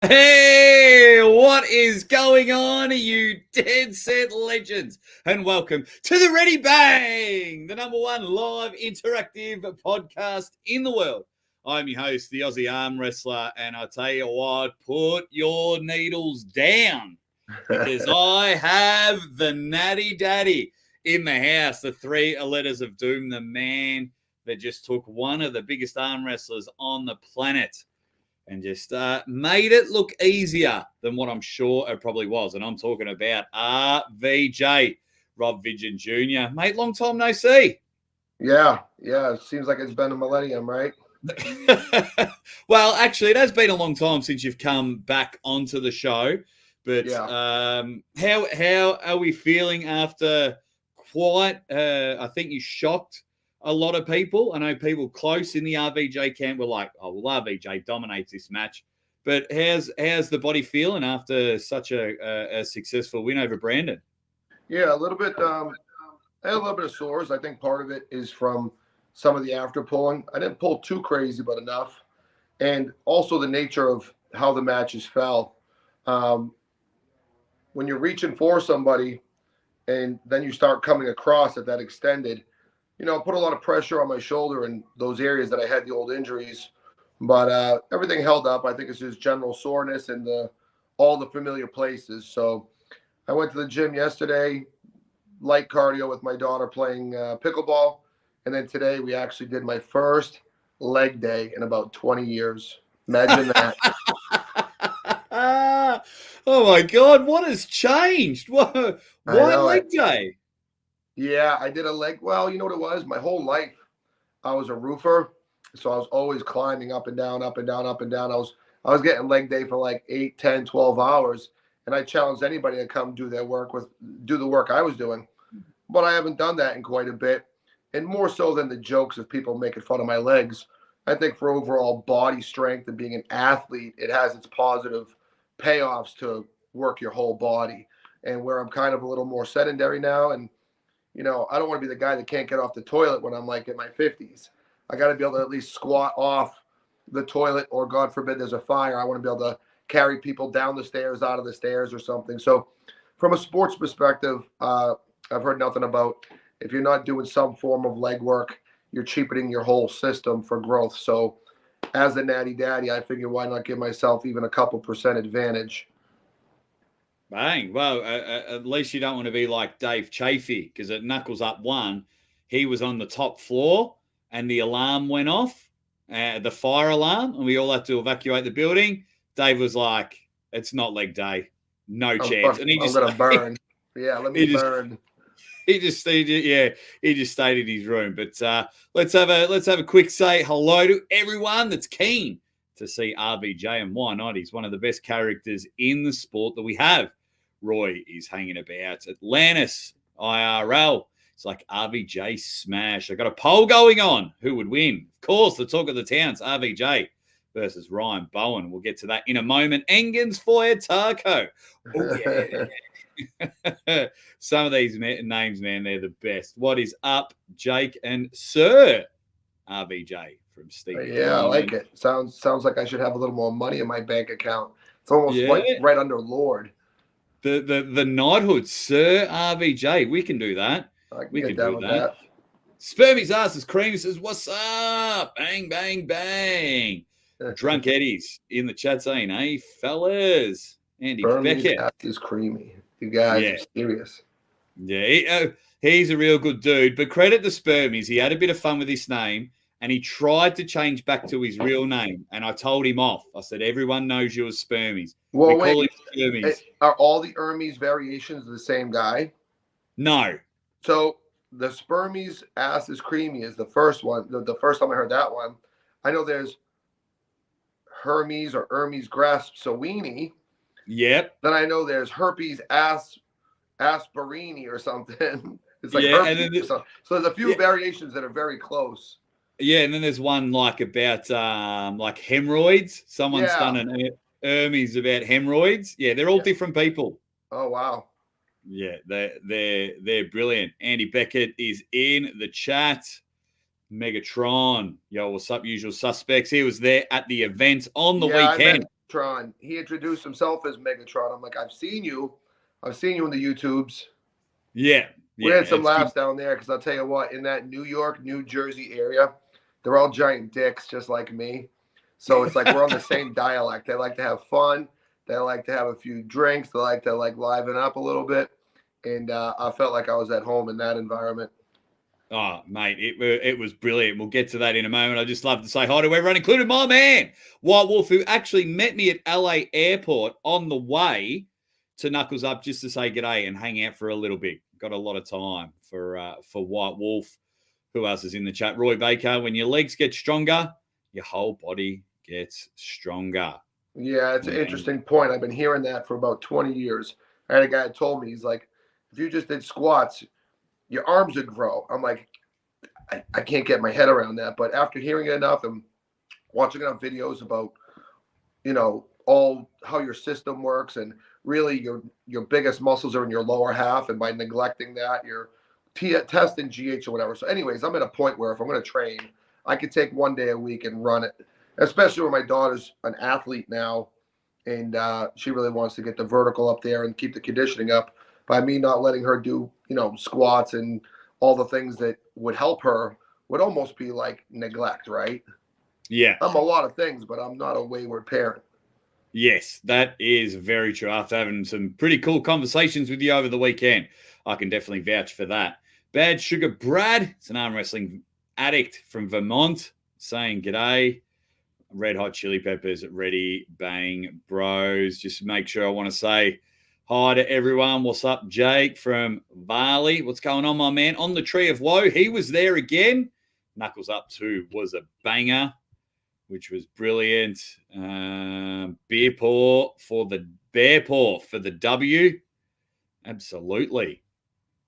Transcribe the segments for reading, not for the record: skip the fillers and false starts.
Hey, what is going on, you dead set legends? And welcome to the Ready Bang, the number one live interactive podcast in the world. I'm your host, the Aussie Arm Wrestler, and I tell you what, put your needles down because I have the Natty Daddy in the house, the three letters of doom, the man that just took one of the biggest arm wrestlers on the planet and just made it look easier than what I'm sure it probably was. And I'm talking about RVJ, Rob Vigeant Jr. Mate, long time no see. Yeah. It seems like it's been a millennium, right? Well, actually, it has been a long time since you've come back onto the show. But how are we feeling after quite, I think you shocked a lot of people. I know people close in the RVJ camp were like, oh, well, RVJ dominates this match. But how's the body feeling after such a successful win over Brandon? Yeah, a little bit. I had a little bit of sores. I think part of it is from some of the after pulling. I didn't pull too crazy, but enough. And also the nature of how the matches fell. When you're reaching for somebody and then you start coming across at that extended, put a lot of pressure on my shoulder and those areas that I had the old injuries. But everything held up. I think it's just general soreness and all the familiar places. So I went to the gym yesterday, light cardio with my daughter playing pickleball. And then today we actually did my first leg day in about 20 years. Imagine that. Oh my God, what has changed? Why leg day? Yeah, I did a leg. Well, you know what it was? My whole life, I was a roofer. So I was always climbing up and down, up and down, up and down. I was getting leg day for like 8, 10, 12 hours. And I challenged anybody to come do the work I was doing. But I haven't done that in quite a bit. And more so than the jokes of people making fun of my legs, I think for overall body strength and being an athlete, it has its positive payoffs to work your whole body. And where I'm kind of a little more sedentary now, and I don't want to be the guy that can't get off the toilet when I'm like in my 50s. I got to be able to at least squat off the toilet, or God forbid there's a fire, I want to be able to carry people down the stairs, out of the stairs or something. So from a sports perspective, I've heard nothing about if you're not doing some form of leg work, you're cheapening your whole system for growth. So as a natty daddy, I figure why not give myself even a couple percent advantage. Bang. Well, at least you don't want to be like Dave Chafee, because at Knuckles Up 1, he was on the top floor and the alarm went off, the fire alarm, and we all had to evacuate the building. Dave was like, it's not leg day. No chance. And I'm going to burn. Yeah, let me burn. He just stayed in his room. But let's have a quick say hello to everyone that's keen to see RVJ, and why not? He's one of the best characters in the sport that we have. Roy is hanging about. Atlantis IRL. It's like RVJ smash. I got a poll going on. Who would win? Of course, the talk of the town's RVJ versus Ryan Bowen. We'll get to that in a moment. Engens for Taco. Oh, yeah. Some of these names, man, they're the best. What is up, Jake and Sir RVJ from Steve? Yeah, I like it. Sounds like I should have a little more money in my bank account. It's almost like right under Lord. The knighthood, Sir RVJ. We can do that. We can do that. Spermy's ass is cream. Says, what's up? Bang, bang, bang. Drunk Eddie's in the chat saying, hey, fellas. Andy Beckett. Ass is creamy. You guys are serious. Yeah, he's a real good dude. But credit to Spermies. He had a bit of fun with his name, and he tried to change back to his real name. And I told him off. I said, everyone knows you as Spermies. Well, call him Spermies. Are all the Hermes variations the same guy? No. So the Spermies ass is creamy is the first one. The first time I heard that one. I know there's Hermes or Hermes Graspsowini. Yep. Then I know there's herpes asperini or something. It's like herpes. So there's a few variations that are very close. Yeah, and then there's one like about like hemorrhoids. Someone's done an Hermes about hemorrhoids. Yeah, they're all different people. Oh wow. Yeah, they're brilliant. Andy Beckett is in the chat. Megatron, yo, what's up, usual suspects? He was there at the event on the weekend. Megatron. He introduced himself as Megatron. I'm like, I've seen you in the YouTubes. Yeah. We had some laughs down there because I'll tell you what, in that New York, New Jersey area, they're all giant dicks just like me. So it's like we're on the same dialect. They like to have fun. They like to have a few drinks. They like to liven up a little bit. And I felt like I was at home in that environment. Oh, mate, it was brilliant. We'll get to that in a moment. I just love to say hi to everyone, including my man, White Wolf, who actually met me at LA Airport on the way to Knuckles Up just to say g'day and hang out for a little bit. Got a lot of time for White Wolf. Who else is in the chat? Roy Baker. When your legs get stronger, your whole body gets stronger. Yeah, it's an interesting point. I've been hearing that for about 20 years. I had a guy that told me, he's like, if you just did squats, your arms would grow. I'm like, I can't get my head around that. But after hearing it enough and watching enough videos about, all how your system works, and really your biggest muscles are in your lower half, and by neglecting that, you're testing GH or whatever. So anyways, I'm at a point where if I'm going to train, I could take one day a week and run it, especially when my daughter's an athlete now, and she really wants to get the vertical up there and keep the conditioning up. By me not letting her do, squats and all the things that would help her would almost be like neglect, right? Yeah. I'm a lot of things, but I'm not a wayward parent. Yes, that is very true. After having some pretty cool conversations with you over the weekend, I can definitely vouch for that. Bad Sugar Brad, it's an arm wrestling addict from Vermont, saying g'day. Red Hot Chili Peppers, ready, bang, bros. Just make sure I want to say hi to everyone. What's up, Jake from Varley? What's going on, my man? On the Tree of Woe, he was there again. Knuckles Up 2 was a banger, which was brilliant. Bear paw for the W. Absolutely.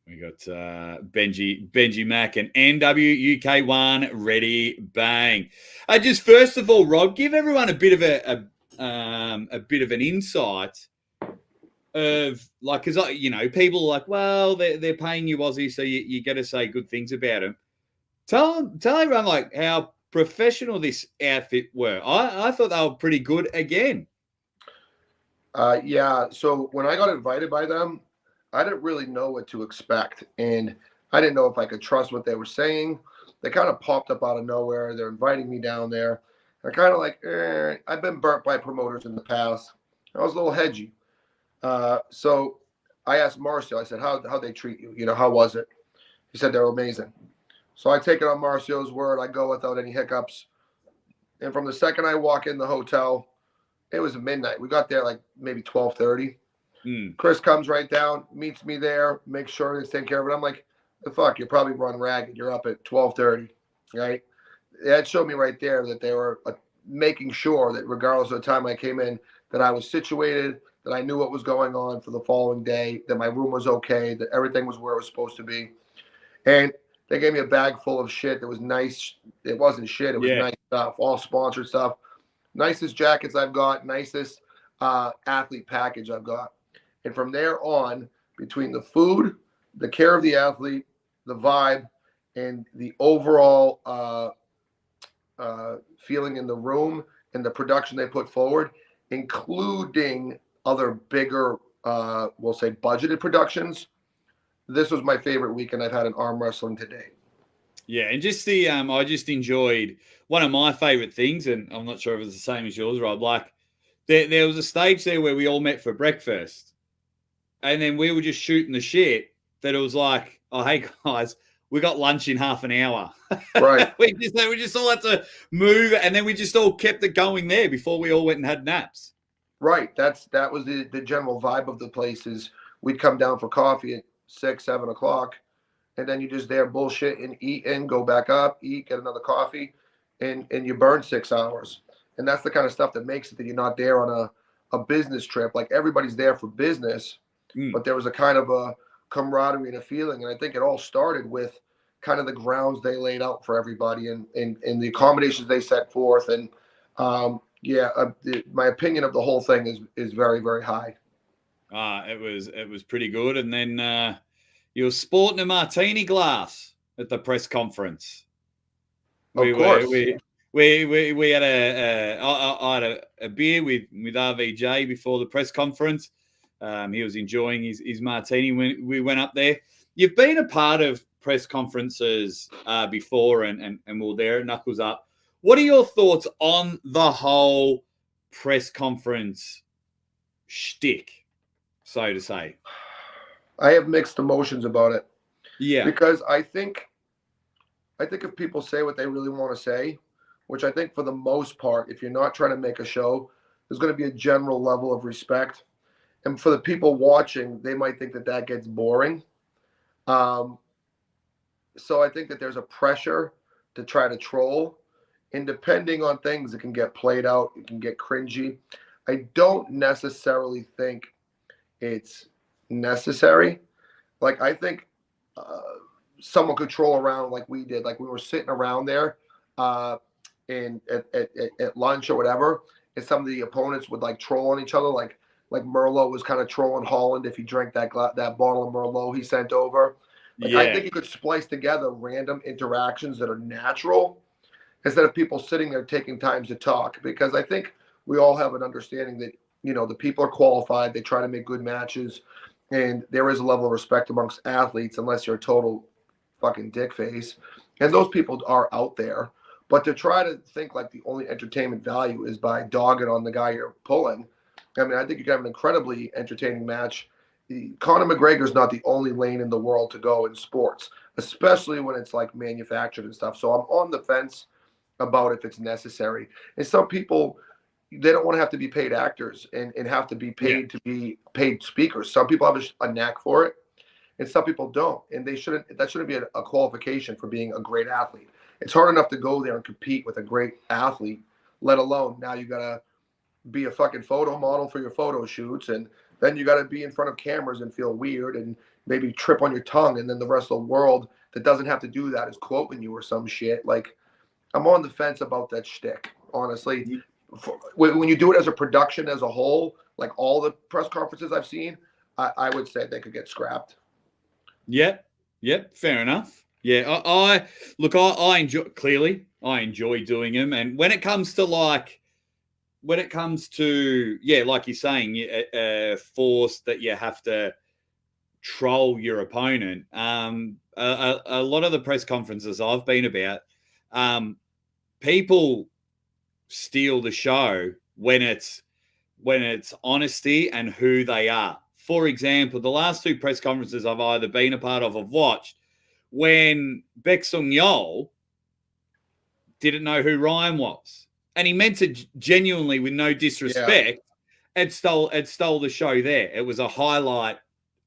We got Benji Mack and NW UK1 ready, bang. Just first of all, Rob, give everyone a bit of a bit of an insight of like, because people are like, well, they're paying you Aussie, so you got to say good things about them. Tell everyone like how professional this outfit were. I thought they were pretty good again. Yeah. So when I got invited by them, I didn't really know what to expect, and I didn't know if I could trust what they were saying. They kind of popped up out of nowhere. They're inviting me down there. I kind of like, I've been burnt by promoters in the past. I was a little hedgy. So I asked Marcio, I said, how'd they treat you? How was it? He said, they're amazing. So I take it on Marcio's word. I go without any hiccups. And from the second I walk in the hotel, it was midnight. We got there like maybe 12:30. Chris comes right down, meets me there, makes sure he's taking care of it. I'm like, the fuck, you're probably run ragged. You're up at 12:30, right? That showed me right there that they were making sure that regardless of the time I came in, that I was situated, that I knew what was going on for the following day, that my room was okay, that everything was where it was supposed to be. And they gave me a bag full of shit that was nice. It wasn't shit. It was nice stuff, all sponsored stuff. Nicest jackets I've got, nicest athlete package I've got. And from there on, between the food, the care of the athlete, the vibe, and the overall feeling in the room and the production they put forward, including other bigger, we'll say budgeted productions, this was my favorite weekend I've had in arm wrestling today. Yeah, and just the I just enjoyed one of my favorite things, and I'm not sure if it's the same as yours, Rob. Like there was a stage there where we all met for breakfast. And then we were just shooting the shit that it was like, oh, hey, guys, we got lunch in half an hour. Right. we just all had to move, and then we just all kept it going there before we all went and had naps. Right. That was the general vibe of the place is we'd come down for coffee at 6, 7 o'clock, and then you just there bullshit and eat and go back up, eat, get another coffee, and you burn 6 hours. And that's the kind of stuff that makes it that you're not there on a business trip. Like everybody's there for business. But there was a kind of a camaraderie and a feeling. And I think it all started with kind of the grounds they laid out for everybody and the accommodations they set forth. And my opinion of the whole thing is very, very high. It was pretty good. And then you were sporting a martini glass at the press conference. Of course. We had I had a beer with RVJ before the press conference. He was enjoying his martini when we went up there. You've been a part of press conferences before, and we're there at Knuckles Up. What are your thoughts on the whole press conference shtick, so to say? I have mixed emotions about it. Yeah. Because I think if people say what they really want to say, which I think for the most part, if you're not trying to make a show, there's going to be a general level of respect. And for the people watching, they might think that gets boring. So I think that there's a pressure to try to troll. And depending on things, it can get played out. It can get cringy. I don't necessarily think it's necessary. Like, I think someone could troll around like we did. Like, we were sitting around there at lunch or whatever, and some of the opponents would like troll on each other. Like Merlot was kind of trolling Holland if he drank that bottle of Merlot he sent over. Like, I think you could splice together random interactions that are natural instead of people sitting there taking time to talk, because I think we all have an understanding that, the people are qualified. They try to make good matches, and there is a level of respect amongst athletes, unless you're a total fucking dick face. And those people are out there. But to try to think like the only entertainment value is by dogging on the guy you're pulling, I mean, I think you can have an incredibly entertaining match. Conor McGregor's not the only lane in the world to go in sports, especially when it's like manufactured and stuff. So I'm on the fence about if it's necessary. And some people, they don't want to have to be paid actors and have to be paid to be paid speakers. Some people have a knack for it, and some people don't. And that shouldn't be a qualification for being a great athlete. It's hard enough to go there and compete with a great athlete, let alone now you got to be a fucking photo model for your photo shoots, and then you got to be in front of cameras and feel weird and maybe trip on your tongue, and then the rest of the world that doesn't have to do that is quoting you or some shit. Like, I'm on the fence about that shtick, honestly. When you do it as a production as a whole, like all the press conferences I've seen, I would say they could get scrapped. Yep, fair enough. Yeah, I enjoy doing them, and when it comes to like you're saying, force that you have to troll your opponent. A lot of the press conferences I've been about, people steal the show when it's honesty and who they are. For example, the last two press conferences I've either been a part of or watched, when Baek Sung-yeol didn't know who Ryan was, and he meant it genuinely with no disrespect, it stole the show there. It was a highlight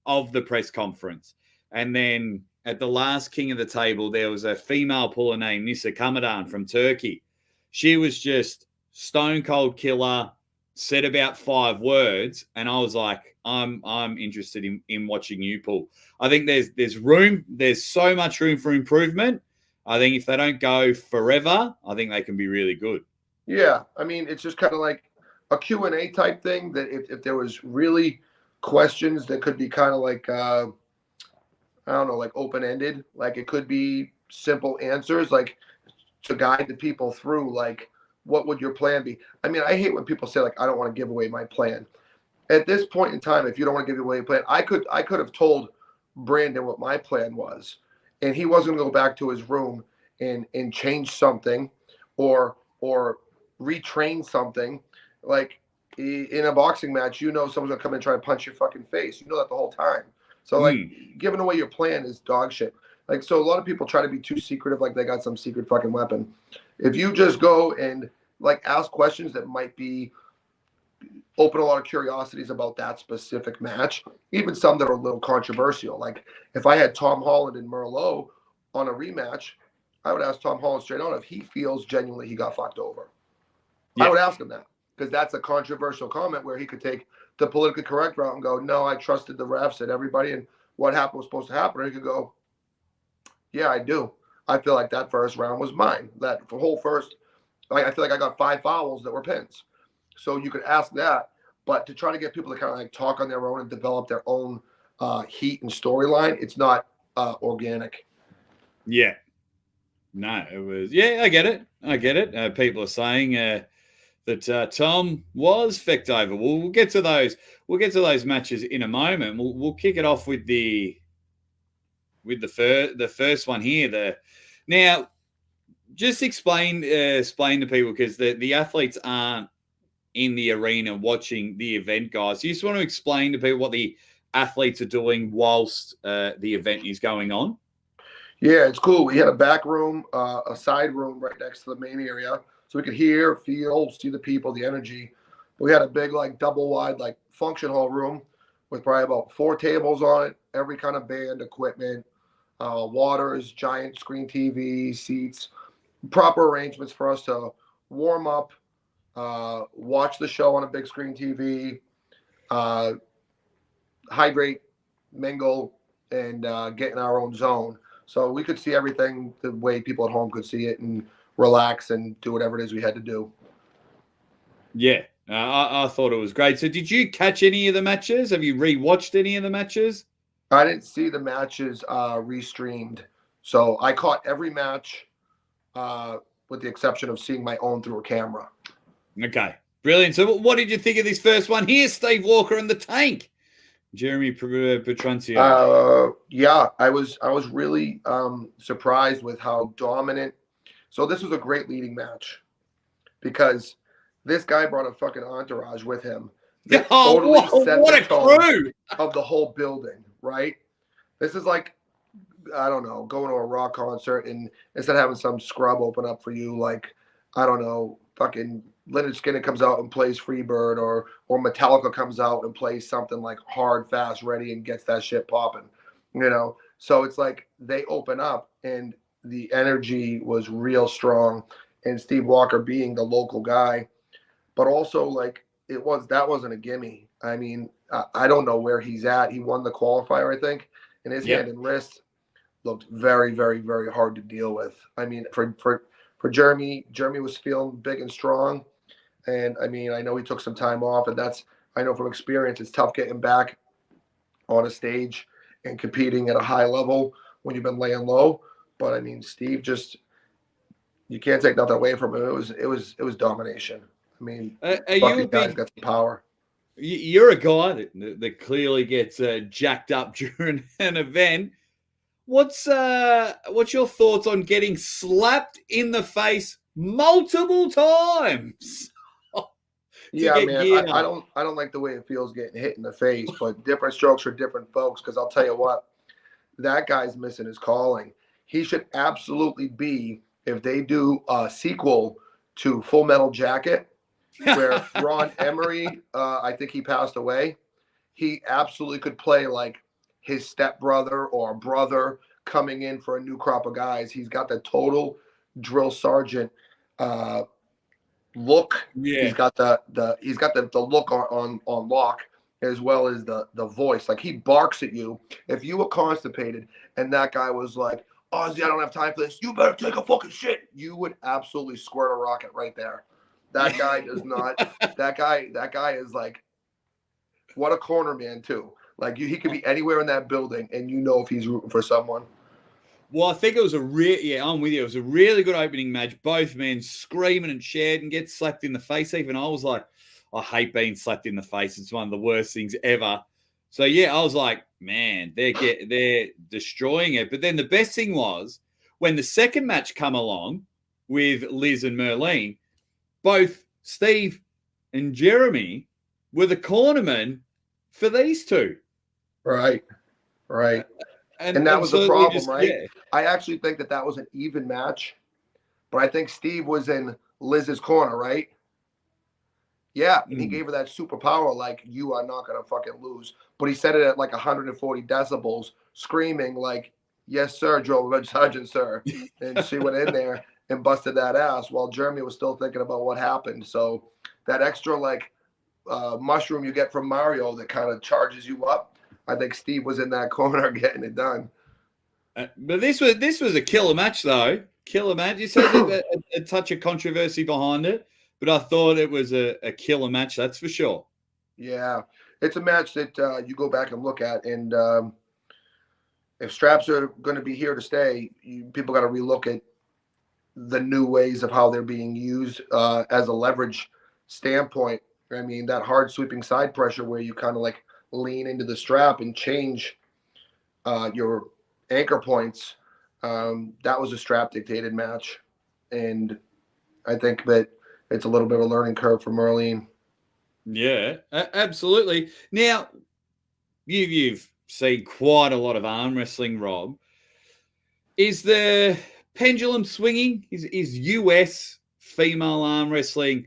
of the press conference. And then at the last King of the Table, there was a female puller named Nisa Kamadan from Turkey. She was just stone cold killer, said about 5 words, and I was like, I'm interested in watching you pull. I think there's so much room for improvement. I think if they don't go forever, I think they can be really good. Yeah, I mean, it's just kind of like a Q&A type thing, that if there was really questions that could be kind of like, I don't know, like open-ended, like it could be simple answers, like to guide the people through, like, what would your plan be? I mean, I hate when people say, like, I don't want to give away my plan. At this point in time, if you don't want to give away a plan, I could have told Brandon what my plan was, and he wasn't going to go back to his room and change something or retrain something. Like, in a boxing match, someone's going to come in and try to punch your fucking face. You know that the whole time. So, like, giving away your plan is dog shit. Like, so a lot of people try to be too secretive, like they got some secret fucking weapon. If you just go and, like, ask questions that might be open a lot of curiosities about that specific match, even some that are a little controversial. Like, if I had Tom Holland and Merlot on a rematch, I would ask Tom Holland straight on if he feels genuinely he got fucked over. Yeah. I would ask him that, because that's a controversial comment where he could take the politically correct route and go, no, I trusted the refs and everybody, and what happened was supposed to happen. Or he could go, yeah, I do. I feel like that first round was mine. That whole first, I feel like I got 5 fouls that were pins. So you could ask that, but to try to get people to kind of like talk on their own and develop their own heat and storyline, it's not organic. Yeah. No, it was, yeah, I get it. I get it. People are saying that Tom was fecked over. We'll get to those. We'll get to those matches in a moment. We'll kick it off with the first one here. Now, just explain to people, because the athletes aren't in the arena watching the event, guys. You just want to explain to people what the athletes are doing whilst the event is going on? Yeah, it's cool. We had a back room, a side room right next to the main area, so we could hear, feel, see the people, the energy. We had a big, like, double wide, like, function hall room with probably about 4 tables on it, every kind of band equipment, waters, giant screen TV, seats, proper arrangements for us to warm up, watch the show on a big screen TV, hydrate, mingle, and get in our own zone. So we could see everything the way people at home could see it and relax and do whatever it is we had to do. Yeah, I thought it was great. So did you catch any of the matches? Have you rewatched any of the matches? I didn't see the matches restreamed. So I caught every match with the exception of seeing my own through a camera. Okay, brilliant. So what did you think of this first one here, Steve Walker and the Tank? Jeremy Patrcia. Yeah, I was really surprised with how dominant. So this was a great leading match because this guy brought a fucking entourage with him. That totally set what the a tone crew of the whole building, right? This is like, I don't know, going to a rock concert and instead of having some scrub open up for you, like, I don't know, fucking Leonard Skinner comes out and plays Freebird, or Metallica comes out and plays something like Hard, Fast, Ready and gets that shit popping, you know? So it's like they open up and the energy was real strong, and Steve Walker being the local guy, but also like that wasn't a gimme. I mean, I don't know where he's at. He won the qualifier, I think, and his hand and wrist looked very, very, very hard to deal with. I mean, for Jeremy was feeling big and strong. And I mean, I know he took some time off, and I know from experience, it's tough getting back on a stage and competing at a high level when you've been laying low. But I mean, Steve you can't take nothing away from him. It was domination. I mean, fucking guy's got the power. You're a guy that clearly gets jacked up during an event. What's your thoughts on getting slapped in the face multiple times? Yeah, man, I don't like the way it feels getting hit in the face, but different strokes for different folks. Because I'll tell you what, that guy's missing his calling. He should absolutely be, if they do a sequel to Full Metal Jacket, where Ron Emery, I think he passed away, he absolutely could play like his stepbrother or brother coming in for a new crop of guys. He's got the total drill sergeant look. Yeah. He's got the look on lock, as well as the voice. Like, he barks at you. If you were constipated and that guy was like, Ozzy, I don't have time for this, you better take a fucking shit, you would absolutely squirt a rocket right there. That guy does not. That guy is like, what a corner man too. Like, he could be anywhere in that building, and you know if he's rooting for someone. Well, I think it was I'm with you. It was a really good opening match. Both men screaming and shared and get slapped in the face. Even I was like, I hate being slapped in the face. It's one of the worst things ever. So yeah, I was like, man, they're destroying it. But then the best thing was when the second match come along with Liz and Merlene, both Steve and Jeremy were the cornermen for these two. Right. And that was the problem, right? Yeah. I actually think that was an even match, but I think Steve was in Liz's corner, right? Yeah, and he gave her that superpower, like, you are not going to fucking lose. But he said it at like 140 decibels, screaming like, yes, sir, Joe Sergeant, sir. And she went in there and busted that ass while Jeremy was still thinking about what happened. So that extra, like, mushroom you get from Mario that kind of charges you up, I think Steve was in that corner getting it done. But this was a killer match, though. Killer match. It has a touch of controversy behind it, but I thought it was a killer match, that's for sure. Yeah, it's a match that you go back and look at, and if straps are going to be here to stay, people got to relook at the new ways of how they're being used as a leverage standpoint. I mean, that hard sweeping side pressure where you kind of like lean into the strap and change your anchor points. That was a strap dictated match. And I think that it's a little bit of a learning curve for Merlene. Yeah, absolutely. Now, you've seen quite a lot of arm wrestling, Rob. Is the pendulum swinging? Is US female arm wrestling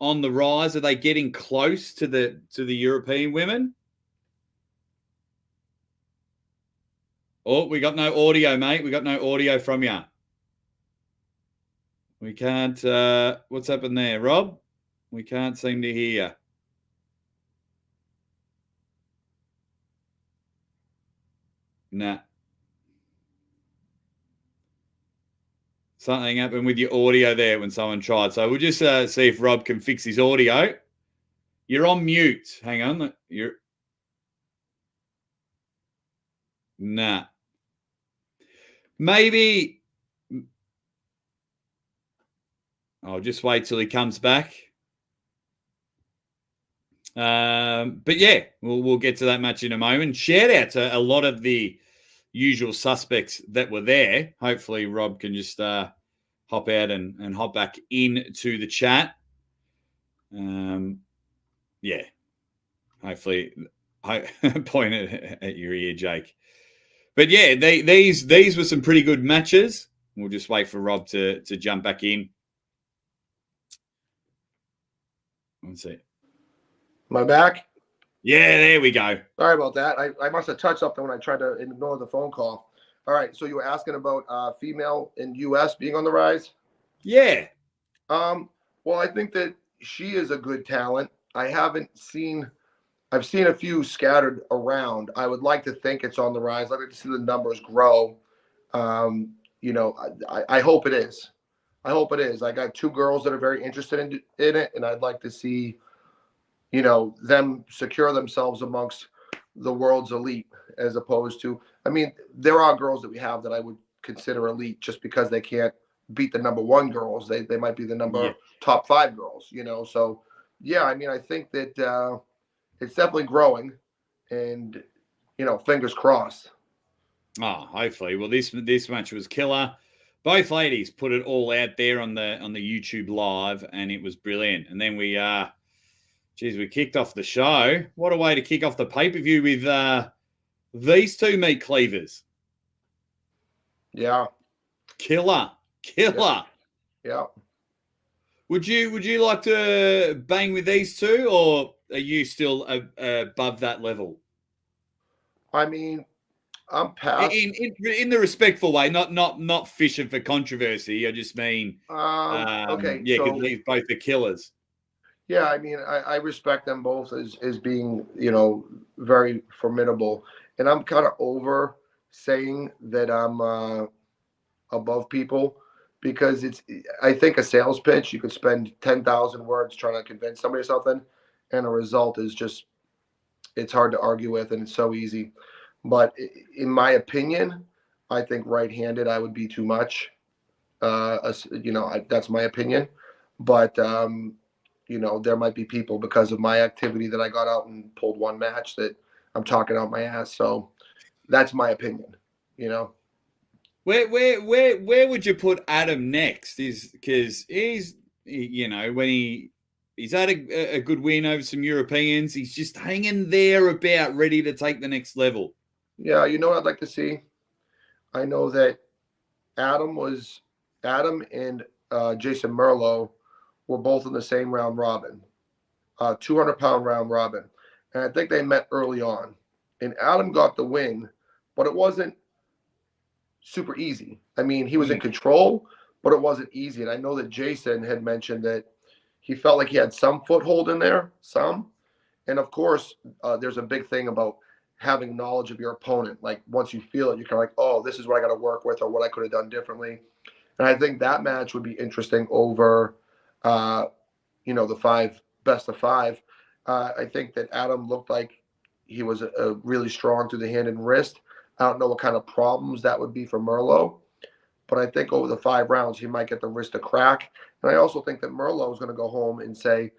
on the rise? Are they getting close to the European women? Oh, we got no audio, mate. We got no audio from you. We can't. What's happened there, Rob? We can't seem to hear you. Nah. Something happened with your audio there when someone tried. So we'll just see if Rob can fix his audio. You're on mute. Hang on. You're. Nah. Maybe. I'll just wait till he comes back. But yeah, we'll get to that match in a moment. Shout out to a lot of the usual suspects that were there. Hopefully, Rob can just hop out and hop back into the chat. Yeah, hopefully, point it at your ear, Jake. But yeah, these were some pretty good matches. We'll just wait for Rob to jump back in. Let's see. Am I back? Yeah, there we go. Sorry about that. I must have touched something when I tried to ignore the phone call. All right, so you were asking about female in U.S. being on the rise? Yeah. Well, I think that she is a good talent. I've seen a few scattered around. I would like to think it's on the rise. I'd like to see the numbers grow. You know, I hope it is. I hope it is. I got two girls that are very interested in it, and I'd like to see, you know, them secure themselves amongst the world's elite, as opposed to, I mean, there are girls that we have that I would consider elite just because they can't beat the number one girls. They might be the top 5 girls, you know. So yeah, I mean, I think that it's definitely growing, and you know, fingers crossed. Oh, hopefully. Well, this match was killer. Both ladies put it all out there on the YouTube live, and it was brilliant. And then we kicked off the show. What a way to kick off the pay-per-view with these two meat cleavers. Yeah. Killer. Yeah. Would you like to bang with these two, or are you still above that level? I mean, I'm past in the respectful way, not fishing for controversy. I just mean, okay, yeah, because so these both are killers. yeah, I mean, I respect them both as being, you know, very formidable, and I'm kind of over saying that I'm above people, because I think a sales pitch, you could spend 10,000 words trying to convince somebody of something, and a result is just, it's hard to argue with, and it's so easy. But in my opinion, I think right-handed I would be too much. You know, that's my opinion. But you know, there might be people, because of my activity, that I got out and pulled one match, that I'm talking out my ass. So that's my opinion. You know. Where would you put Adam next? Is because he's, you know, when he's had a good win over some Europeans, he's just hanging there about ready to take the next level. Yeah, you know what I'd like to see? I know that Adam and Jason Merlo were both in the same round robin, 200-pound round robin. And I think they met early on. And Adam got the win, but it wasn't super easy. I mean, he was in control, but it wasn't easy. And I know that Jason had mentioned that he felt like he had some foothold in there, some. And of course, there's a big thing about having knowledge of your opponent. Like once you feel it, you're kind of like, oh, this is what I got to work with, or what I could have done differently. And I think that match would be interesting over, you know, the best of 5. I think that Adam looked like he was really strong through the hand and wrist. I don't know what kind of problems that would be for Merlo, but I think over the 5 rounds, he might get the wrist to crack. And I also think that Merlo is going to go home and say,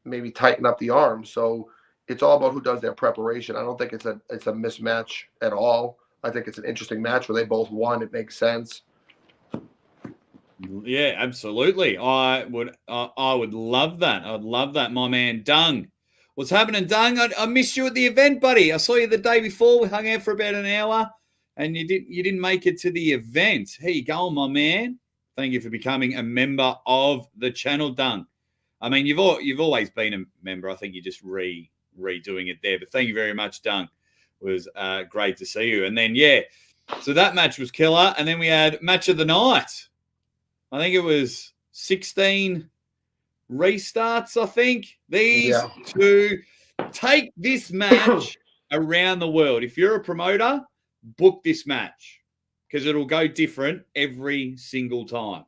maybe tighten up the arm. So it's all about who does their preparation. I don't think it's a mismatch at all. I think it's an interesting match where they both won. It makes sense. Yeah, absolutely. I would love that. I'd love that, my man Dung. What's happening, Dung? I missed you at the event, buddy. I saw you the day before. We hung out for about an hour, and you didn't make it to the event. How you going, my man? Thank you for becoming a member of the channel, Dung. I mean, you've always been a member. I think you're just redoing it there. But thank you very much, Dung. It was great to see you. And then so that match was killer. And then we had match of the night. I think it was 16 restarts, I think. These two take this match around the world. If you're a promoter, book this match because it'll go different every single time.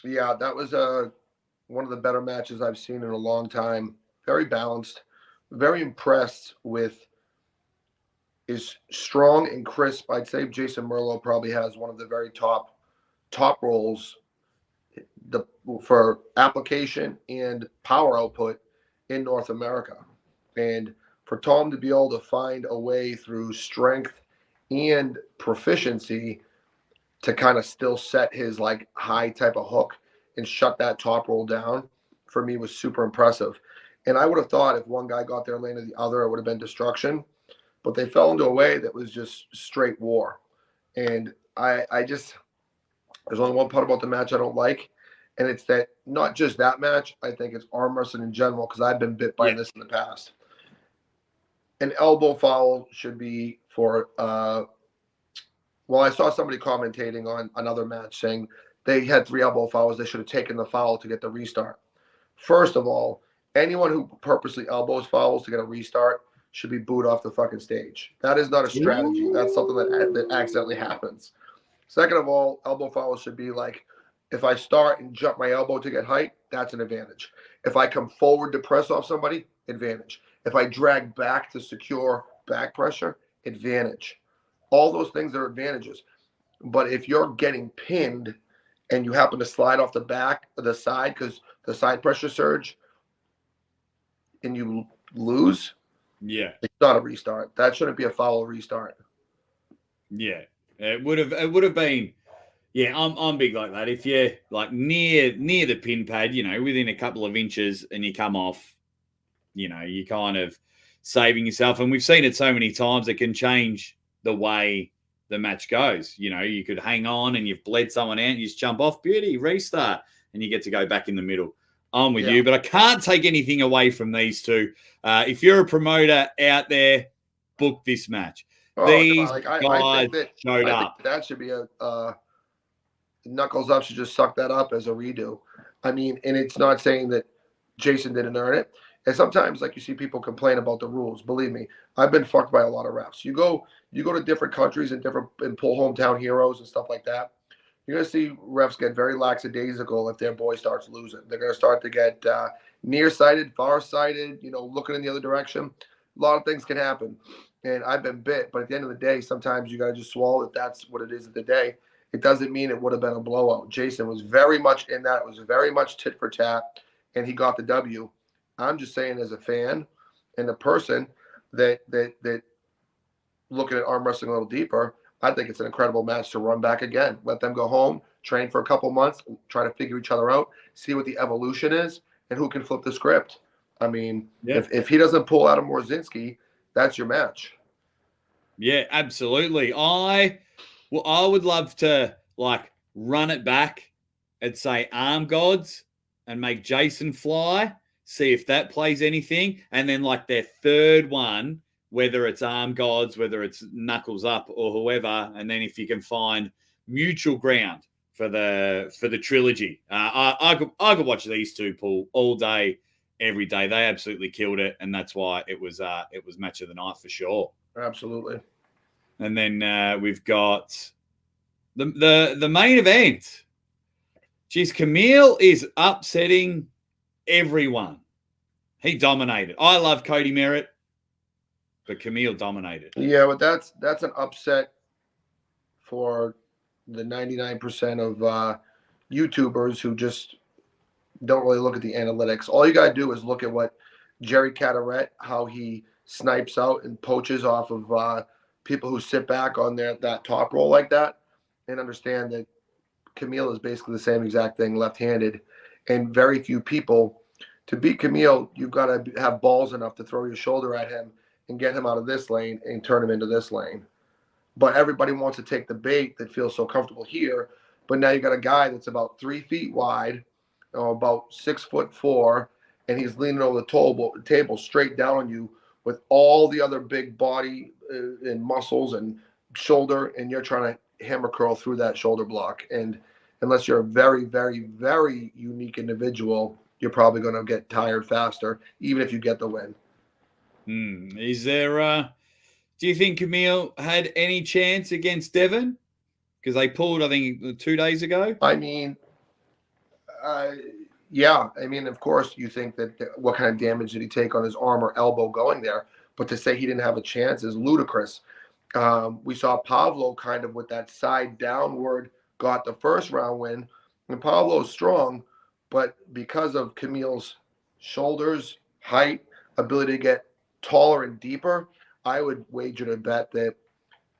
Yeah, that was one of the better matches I've seen in a long time. Very balanced. Very impressed with his strong and crisp. I'd say Jason Merlo probably has one of the very top roles for application and power output in North America. And for Tom to be able to find a way through strength and proficiency to kind of still set his like high type of hook and shut that top roll down, for me was super impressive. And I would have thought if one guy got their lane or the other, it would have been destruction. But they fell into a way that was just straight war. And I just, there's only one part about the match I don't like, and it's that not just that match. I think it's arm wrestling in general because I've been bit by this in the past. An elbow foul should be for. Well, I saw somebody commentating on another match saying they had 3 elbow fouls. They should have taken the foul to get the restart. First of all, anyone who purposely elbows fouls to get a restart should be booed off the fucking stage. That is not a strategy. That's something that accidentally happens. Second of all, elbow fouls should be like, if I start and jump my elbow to get height, that's an advantage. If I come forward to press off somebody, advantage. If I drag back to secure back pressure, advantage. All those things are advantages. But if you're getting pinned and you happen to slide off the back or the side because the side pressure surge and you lose, it's not a restart. That shouldn't be a foul restart. Yeah, it would have been. Yeah, I'm big like that. If you're like near the pin pad, within a couple of inches, and you come off, you're kind of saving yourself. And we've seen it so many times; it can change the way the match goes. You could hang on and you've bled someone out, and you just jump off, beauty, restart, and you get to go back in the middle. I'm with you, but I can't take anything away from these two. If you're a promoter out there, book this match. These guys I think showed up. That should be a Knuckles Up should just suck that up as a redo. I mean, and it's not saying that Jason didn't earn it. And sometimes, like, you see people complain about the rules. Believe me, I've been fucked by a lot of refs. You go to different countries and pull hometown heroes and stuff like that. You're gonna see refs get very lackadaisical if their boy starts losing. They're gonna start to get nearsighted, farsighted. Looking in the other direction. A lot of things can happen, and I've been bit. But at the end of the day, sometimes you gotta just swallow it. That's what it is at the day. It doesn't mean it would have been a blowout. Jason was very much in that. It was very much tit for tat, and he got the W. I'm just saying, as a fan and a person that looking at arm wrestling a little deeper, I think it's an incredible match to run back again. Let them go home, train for a couple months, try to figure each other out, see what the evolution is, and who can flip the script. I mean, if he doesn't pull Adam Morzinski, that's your match. Yeah, absolutely. I would love to run it back and say Arm Gods and make Jason fly, see if that plays anything. And then their third one, whether it's Arm Gods, whether it's Knuckles Up or whoever. And then if you can find mutual ground for the trilogy, I could watch these two pull all day, every day. They absolutely killed it. And that's why it was match of the night for sure. Absolutely. And then we've got the main event. Geez, Kamil is upsetting everyone. He dominated. I love Cody Merritt, but Kamil dominated. Yeah, but that's an upset for the 99% of YouTubers who just don't really look at the analytics. All you got to do is look at what Jerry Caderet, how he snipes out and poaches off of people who sit back on that top roll like that, and understand that Kamil is basically the same exact thing, left-handed, and very few people. To beat Kamil, you've got to have balls enough to throw your shoulder at him and get him out of this lane and turn him into this lane. But everybody wants to take the bait that feels so comfortable here. But now you got a guy that's about 3 feet wide, about 6'4", and he's leaning over the table straight down on you with all the other big body and muscles and shoulder, and you're trying to hammer curl through that shoulder block. And unless you're a very, very, very unique individual, you're probably going to get tired faster, even if you get the win. Is there, do you think Kamil had any chance against Devon? Because they pulled, I think, 2 days ago. I mean, yeah. I mean, of course, you think that what kind of damage did he take on his arm or elbow going there? But to say he didn't have a chance is ludicrous. We saw Pablo kind of with that side downward got the first round win. And Pablo's strong, but because of Kamil's shoulders, height, ability to get taller and deeper, I would wager to bet that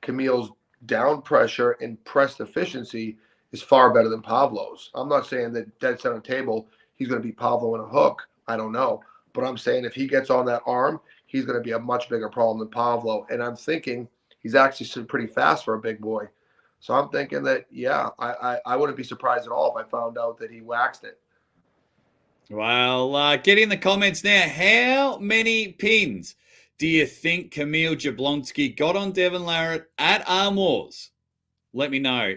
Kamil's down pressure and press efficiency is far better than Pablo's. I'm not saying that dead center table, he's going to beat Pablo in a hook. I don't know. But I'm saying if he gets on that arm, he's going to be a much bigger problem than Pablo. And I'm thinking he's actually pretty fast for a big boy. So I'm thinking that, yeah, I wouldn't be surprised at all if I found out that he waxed it. Well, get in the comments now. How many pins do you think Kamil Jablonski got on Devon Larratt at Arm Wars? Let me know.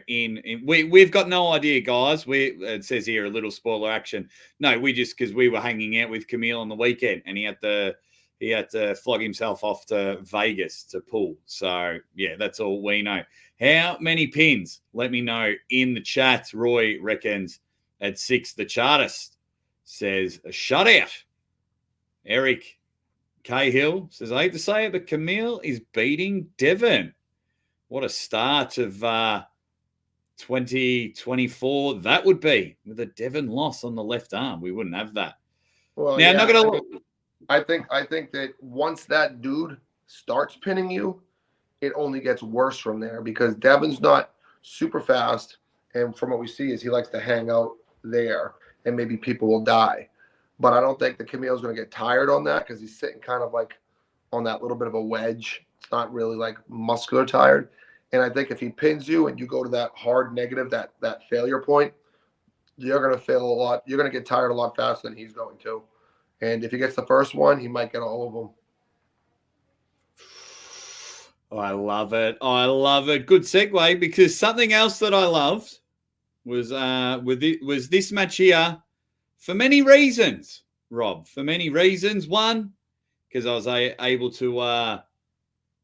We've got no idea, guys. It says here a little spoiler action. No, because we were hanging out with Kamil on the weekend, and he had to flog himself off to Vegas to pull. So yeah, that's all we know. How many pins? Let me know in the chat. Roy reckons at 6. The Chartist says a shutout. Eric Cahill says, I hate to say it, but Kamil is beating Devon. What a start of 2024 that would be, with a Devon loss on the left arm. We wouldn't have that. Well, now, yeah, not gonna. I think that once that dude starts pinning you, it only gets worse from there, because Devon's not super fast, and from what we see is he likes to hang out there, and maybe people will die. But I don't think that Kamil's going to get tired on that, because he's sitting kind of like on that little bit of a wedge. It's not really like muscular tired. And I think if he pins you and you go to that hard negative, that failure point, you're going to fail a lot. You're going to get tired a lot faster than he's going to. And if he gets the first one, he might get all of them. Oh, I love it. I love it. Good segue, because something else that I loved was this match here for many reasons, Rob. For many reasons. One, because I was able to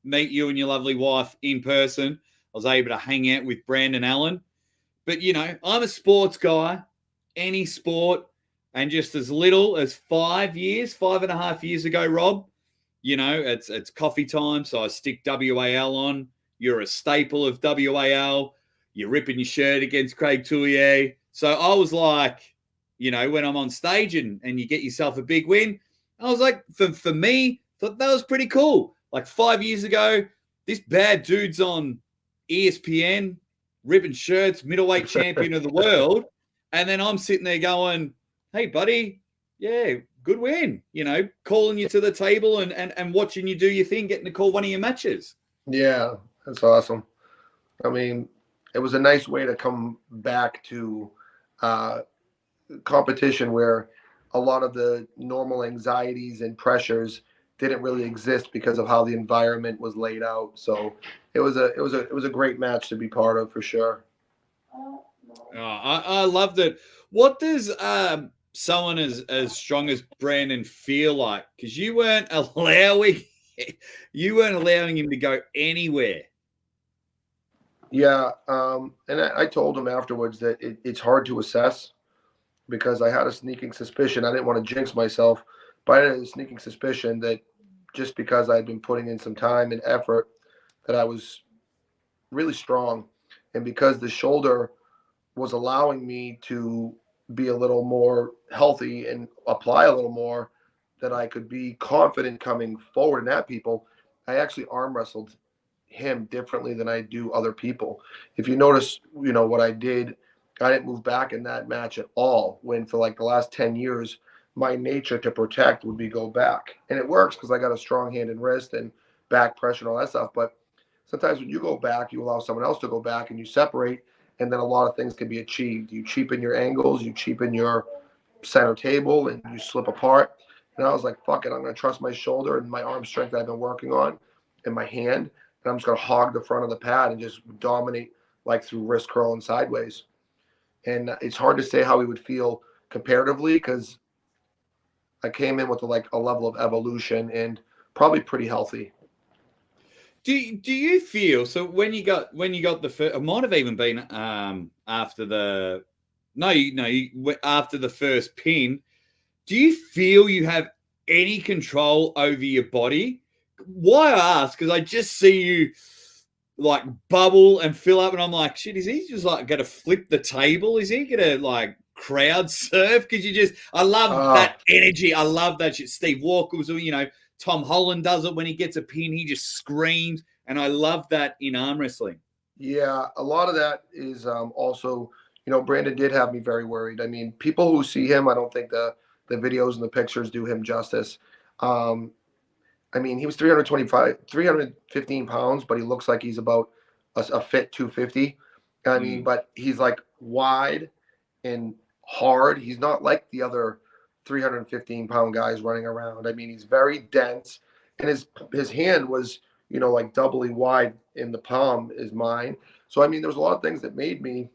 meet you and your lovely wife in person. I was able to hang out with Brandon Allen. But, I'm a sports guy, any sport, and just as little as 5.5 years ago, Rob, it's coffee time, so I stick WAL on. You're a staple of WAL. You're ripping your shirt against Craig Tullier. So I was like, when I'm on stage and you get yourself a big win, I was like, for me, thought that was pretty cool. Like 5 years ago, this bad dude's on ESPN, ripping shirts, middleweight champion of the world. And then I'm sitting there going, hey, buddy, yeah, good win. Calling you to the table and watching you do your thing, getting to call one of your matches. Yeah, that's awesome. I mean, it was a nice way to come back to competition where a lot of the normal anxieties and pressures didn't really exist because of how the environment was laid out. So it was a great match to be part of, for sure. Oh, I loved it. What does someone as strong as Brandon feel like? Because you weren't allowing him to go anywhere. Yeah, and I told him afterwards that it's hard to assess, because I had a sneaking suspicion. I didn't want to jinx myself, but I had a sneaking suspicion that just because I'd been putting in some time and effort, that I was really strong. And because the shoulder was allowing me to be a little more healthy and apply a little more, that I could be confident coming forward and at people, I actually arm wrestled him differently than I do other people. If you notice, what I did, I didn't move back in that match at all. When for like the last 10 years, my nature to protect would be go back. And it works because I got a strong hand and wrist and back pressure and all that stuff. But sometimes when you go back, you allow someone else to go back and you separate, and then a lot of things can be achieved. You cheapen your angles, you cheapen your center table, and you slip apart. And I was like, fuck it, I'm going to trust my shoulder and my arm strength that I've been working on and my hand. And I'm just going to hog the front of the pad and just dominate like through wrist curl and sideways. And it's hard to say how we would feel comparatively because I came in with a level of evolution and probably pretty healthy. Do you feel so when you got the first? It might have even been after the after the first pin. Do you feel you have any control over your body? Why I ask? Because I just see you like bubble and fill up, and I'm like, shit, is he just like going to flip the table? Is he going to like crowd surf? Because I love that energy. I love that shit. Steve Walker was, Tom Holland does it when he gets a pin. He just screams, and I love that in arm wrestling. Yeah, a lot of that is also, Brandon did have me very worried. I mean, people who see him, I don't think the videos and the pictures do him justice. I mean, he was 315 pounds, but he looks like he's about a fit 250. I mean, but he's like wide and hard. He's not like the other 315-pound guys running around. I mean, he's very dense, and his hand was, like doubly wide in the palm is mine. So I mean, there's a lot of things that made me.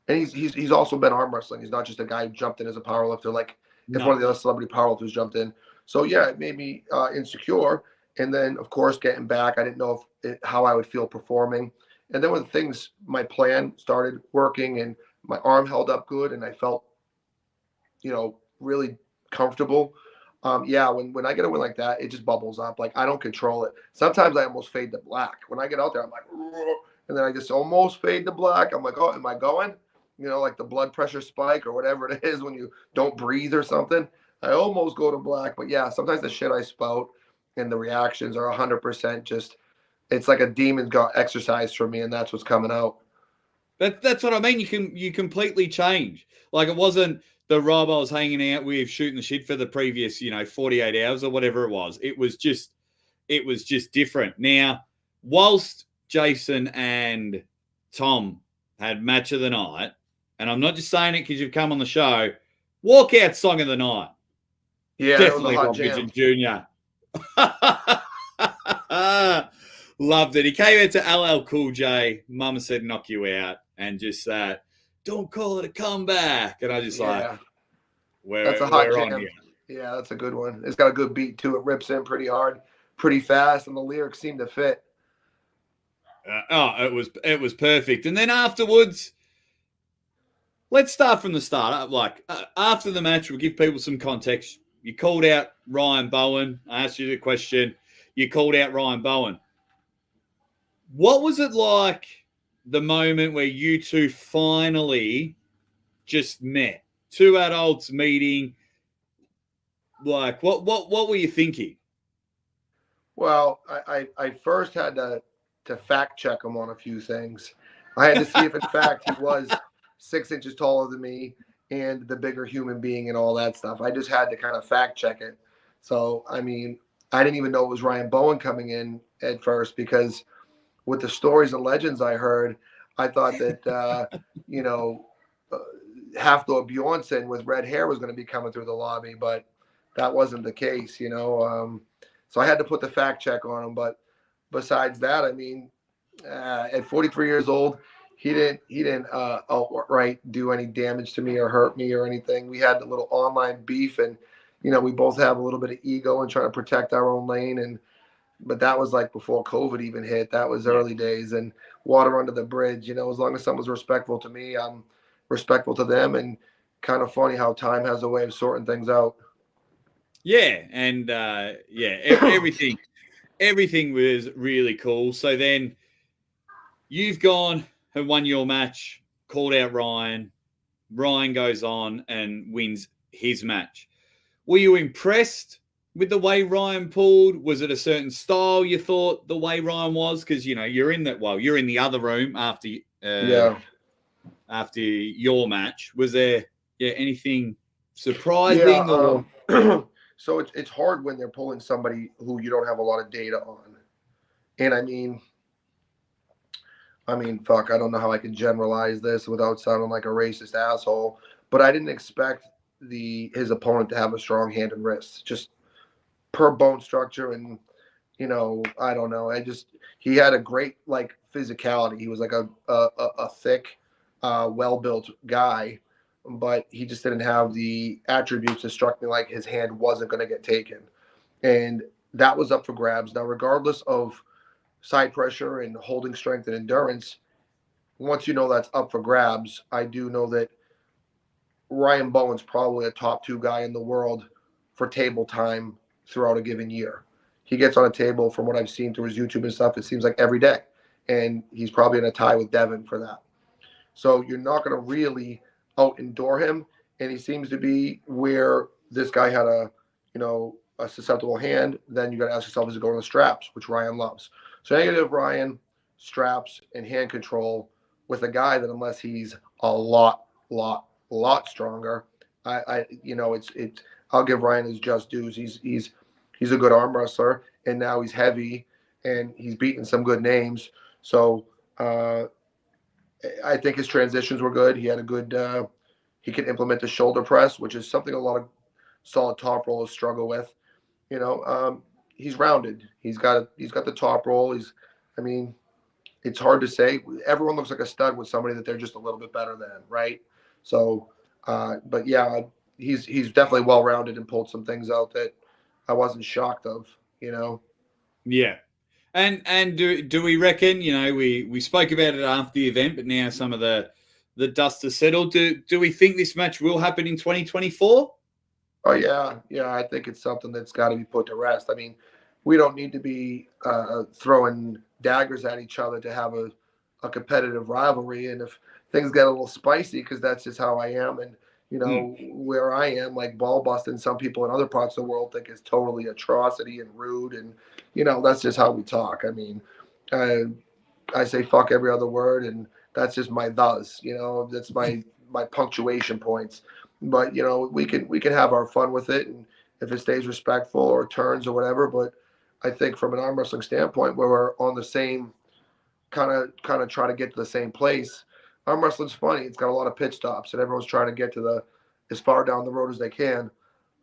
And he's also been arm wrestling. He's not just a guy who jumped in as a powerlifter, like if one of the other celebrity powerlifters jumped in. So yeah, it made me insecure. And then of course getting back, I didn't know how I would feel performing. And then when my plan started working and my arm held up good and I felt, really comfortable. When I get a win like that, it just bubbles up. Like I don't control it. Sometimes I almost fade to black. When I get out there, I'm like, and then I just almost fade to black. I'm like, oh, am I going? Like the blood pressure spike or whatever it is when you don't breathe or something. I almost go to black. But yeah, sometimes the shit I spout and the reactions are 100% just, it's like a demon got exercised for me, and that's what's coming out. That's what I mean. You completely change. Like it wasn't the Rob I was hanging out with shooting the shit for the previous, 48 hours or whatever it was. It was just different. Now, whilst Jason and Tom had match of the night, and I'm not just saying it because you've come on the show, walkout song of the night. Yeah, definitely Rob Vigeant Jr. Loved it. He came out to LL Cool J, Mama Said Knock You Out, and just that, don't call it a comeback. And I just that's a hot jam. Yeah, that's a good one. It's got a good beat too. It rips in pretty hard, pretty fast, and the lyrics seem to fit. It was perfect. And then afterwards, let's start from the start. After the match, we'll give people some context. You called out Ryan Bowen. I asked you the question. You called out Ryan Bowen. What was it like the moment where you two finally just met? Two adults meeting. Like, what were you thinking? Well, I first had to fact check him on a few things. I had to see if, in fact, he was 6 inches taller than me and the bigger human being and all that stuff. I just had to kind of fact check it. So, I mean, I didn't even know it was Ryan Bowen coming in at first because with the stories and legends I heard, I thought that, Hafthor Bjornsson with red hair was going to be coming through the lobby, but that wasn't the case, So I had to put the fact check on him. But besides that, I mean, at 43 years old, he didn't outright do any damage to me or hurt me or anything. We had a little online beef, and we both have a little bit of ego and trying to protect our own lane. But that was like before COVID even hit. That was early days, and water under the bridge. As long as someone's respectful to me, I'm respectful to them. And kind of funny how time has a way of sorting things out. Yeah, and everything was really cool. So then you've gone had won your match, called out Ryan. Ryan goes on and wins his match. Were you impressed with the way Ryan pulled? Was it a certain style you thought the way Ryan was? Because, you're in the other room after your match. Was there anything surprising? So it's hard when they're pulling somebody who you don't have a lot of data on. And I mean, fuck, I don't know how I can generalize this without sounding like a racist asshole, but I didn't expect his opponent to have a strong hand and wrist, just per bone structure. And, I don't know. He had a great, physicality. He was like a thick, well-built guy, but he just didn't have the attributes that struck me like his hand wasn't going to get taken. And that was up for grabs. Now, regardless of side pressure and holding strength and endurance, once you know that's up for grabs, I do know that Ryan Bowen's probably a top 2 guy in the world for table time throughout a given year. He gets on a table, from what I've seen through his YouTube and stuff, it seems like every day. And he's probably in a tie with Devin for that. So you're not going to really out-endure him. And he seems to be where this guy had a susceptible hand. Then you got to ask yourself, is it going to straps, which Ryan loves. So you have Ryan, straps, and hand control with a guy that, unless he's a lot stronger, I'll give Ryan his just dues. He's a good arm wrestler, and now he's heavy, and he's beaten some good names. So I think his transitions were good. He had a good. He can implement the shoulder press, which is something a lot of solid top rollers struggle with. He's rounded. He's got the top roll. It's hard to say. Everyone looks like a stud with somebody that they're just a little bit better than, right? So, but yeah, he's definitely well-rounded and pulled some things out that I wasn't shocked of, Yeah. And do we reckon, we spoke about it after the event, but now some of the dust has settled. Do we think this match will happen in 2024? Oh, yeah. Yeah, I think it's something that's got to be put to rest. We don't need to be throwing daggers at each other to have a competitive rivalry. And if things get a little spicy, because that's just how I am, and, where I am, like ball busting, some people in other parts of the world think is totally atrocity and rude. And, that's just how we talk. I say fuck every other word, and that's just my thus, that's my punctuation points. But, we can have our fun with it, and if it stays respectful or turns or whatever. But I think from an arm wrestling standpoint, where we're on the same kind of try to get to the same place, arm wrestling's funny. It's got a lot of pit stops, and everyone's trying to get to as far down the road as they can,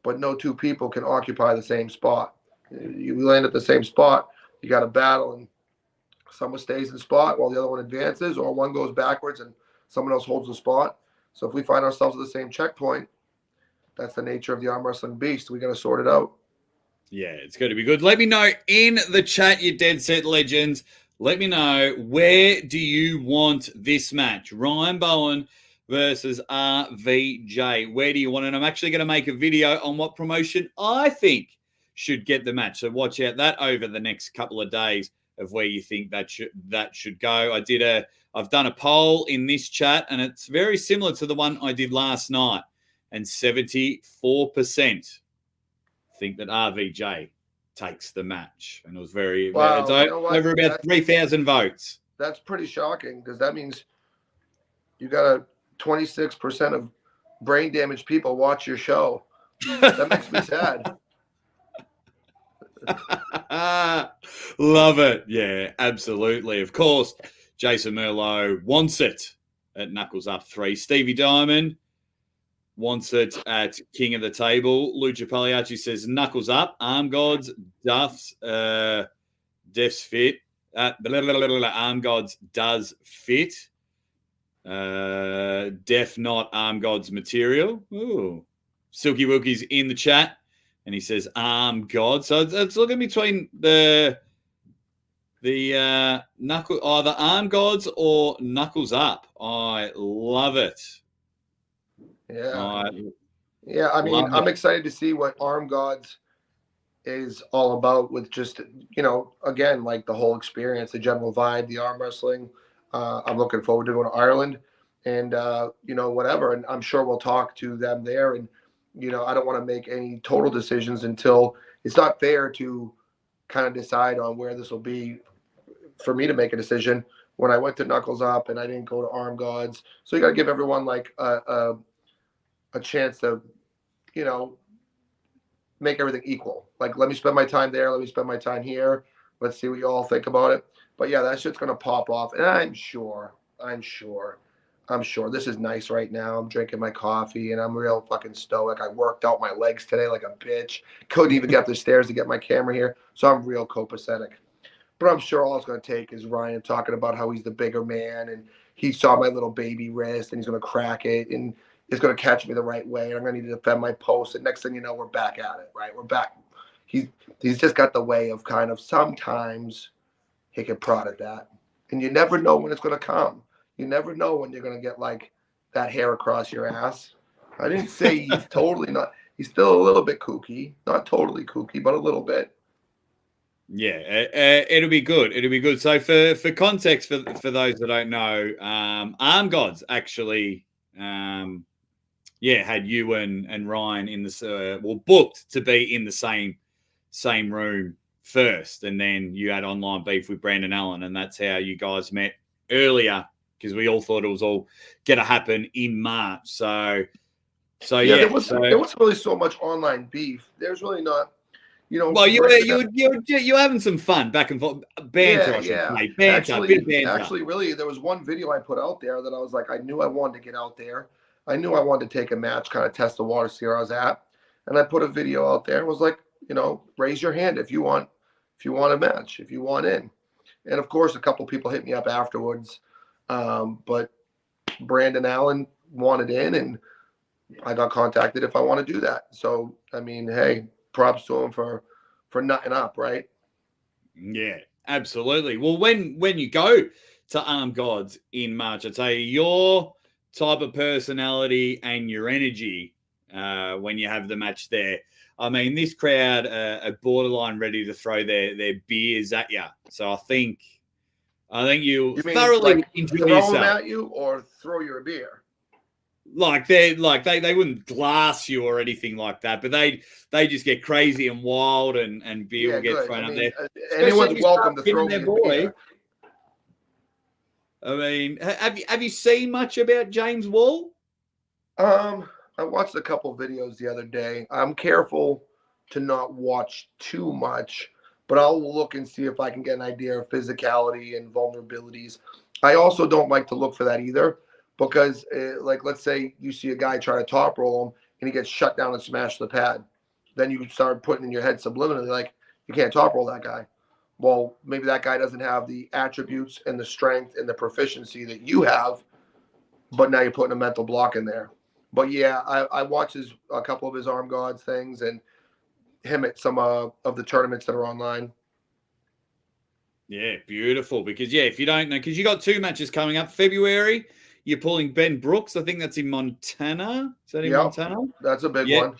but no 2 people can occupy the same spot. You land at the same spot, you got to battle, and someone stays in spot while the other one advances, or one goes backwards and someone else holds the spot. So if we find ourselves at the same checkpoint, that's the nature of the arm wrestling beast. We got to sort it out. Yeah, it's going to be good. Let me know in the chat, you Dead Set Legends. Let me know, where do you want this match? Ryan Bowen versus RVJ. Where do you want it? I'm actually going to make a video on what promotion I think should get the match. So watch out that over the next couple of days of where you think that should go. I've done a poll in this chat, and it's very similar to the one I did last night. And 74% think that RVJ takes the match. And it was over about 3,000 votes. That's pretty shocking, because that means you got a 26% of brain damaged people watch your show. That makes me sad. Love it. Yeah, absolutely. Of course, Jason Merlo wants it at Knuckles Up 3. Stevie Diamond wants it at King of the Table. Lucha Pagliacci says Knuckles Up, Arm Gods, Def's fit. Arm Gods does fit. Def not Arm Gods material. Ooh. Silky Wilkie's in the chat, and he says Arm God. So it's looking between the knuckle, either Arm Gods or Knuckles Up. I love it. Yeah. I'm excited to see what Arm Gods is all about, with just, again, like the whole experience, the general vibe, the arm wrestling. I'm looking forward to going to Ireland and, whatever. And I'm sure we'll talk to them there. And, I don't want to make any total decisions until it's not fair to kind of decide on where this will be for me to make a decision when I went to Knuckles Up and I didn't go to Arm Gods. So you got to give everyone like a chance to, make everything equal. Like, let me spend my time there. Let me spend my time here. Let's see what you all think about it. But yeah, that shit's going to pop off. And I'm sure this is nice right now. I'm drinking my coffee and I'm real fucking stoic. I worked out my legs today like a bitch. Couldn't even get up the stairs to get my camera here. So I'm real copacetic. But I'm sure all it's going to take is Ryan talking about how he's the bigger man and he saw my little baby wrist and he's going to crack it and it's going to catch me the right way. And I'm going to need to defend my post. And next thing you know, we're back at it, right? We're back. He's just got the way of kind of sometimes he can prod at that. And you never know when it's going to come. You never know when you're going to get like that hair across your ass. I didn't say he's totally not. He's still a little bit kooky. Not totally kooky, but a little bit. Yeah, it'll be good. It'll be good. So for context, for those that don't know, Arm Gods actually, had you and Ryan in this, booked to be in the same room first, and then you had online beef with Brandon Allen, and that's how you guys met earlier because we all thought it was all going to happen in March. So yeah, there wasn't really so much online beef. There's really not. Well, you're having some fun back and forth, banter. Actually, really, there was one video I put out there that I was like, I knew I wanted to get out there. I knew I wanted to take a match, kind of test the water, see where I was at, and I put a video out there and was like, raise your hand if you want a match, if you want in. And of course, a couple people hit me up afterwards, but Brandon Allen wanted in, and I got contacted if I want to do that. So I mean, hey. Props to him for nutting up, right? Yeah, absolutely. Well, when you go to Arm Gods in March, I tell you, your type of personality and your energy when you have the match there. I mean, this crowd are borderline ready to throw their beers at you. So I think you thoroughly enjoy yourself. Throw them at you or throw you a beer. They wouldn't glass you or anything like that, but they just get crazy and wild and beer will get thrown up there. Anyone's welcome to throw me a beer. I mean, have you seen much about James Wall? I watched a couple videos the other day. I'm careful to not watch too much, but I'll look and see if I can get an idea of physicality and vulnerabilities. I also don't like to look for that either. Because, let's say you see a guy try to top roll him and he gets shut down and smashed the pad. Then you start putting in your head subliminally, like, you can't top roll that guy. Well, maybe that guy doesn't have the attributes and the strength and the proficiency that you have, but now you're putting a mental block in there. But, yeah, I watched a couple of his Arm Gods things and him at some of the tournaments that are online. Yeah, beautiful. Because, if you don't know, because you got 2 matches coming up. February, you're pulling Ben Brooks. I think that's in Montana. Is that in Montana? That's a big one.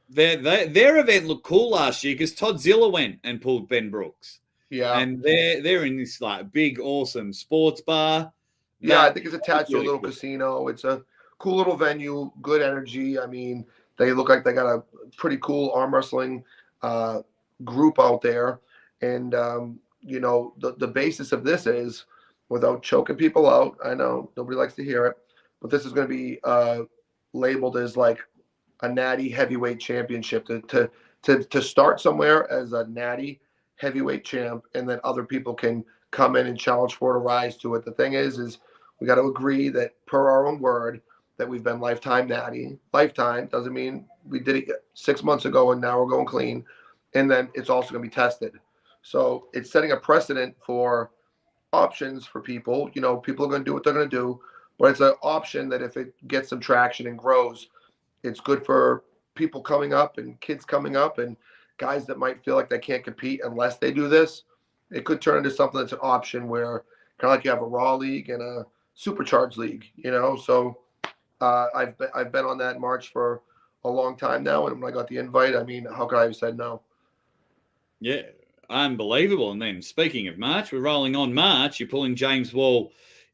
Their event looked cool last year because Todd Zilla went and pulled Ben Brooks. Yeah. And they're in this like big, awesome sports bar. Yeah, I think it's attached to a little casino. It's a cool little venue, good energy. I mean, they look like they got a pretty cool arm wrestling group out there. And, the basis of this is, without choking people out, I know nobody likes to hear it, but this is going to be labeled as like a natty heavyweight championship to start somewhere as a natty heavyweight champ, and then other people can come in and challenge for to rise to it. The thing is we got to agree that per our own word that we've been lifetime natty. Lifetime doesn't mean we did it 6 months ago and now we're going clean. And then it's also going to be tested. So it's setting a precedent for options for people. People are going to do what they're going to do, but it's an option that if it gets some traction and grows, it's good for people coming up and kids coming up and guys that might feel like they can't compete unless they do this. It could turn into something that's an option where kind of like you have a Raw league and a Supercharged league, So I've been on that march for a long time now, and when I got the invite, I mean, how could I have said no? Yeah. Unbelievable. And then speaking of March, we're rolling on March. You're pulling James Wall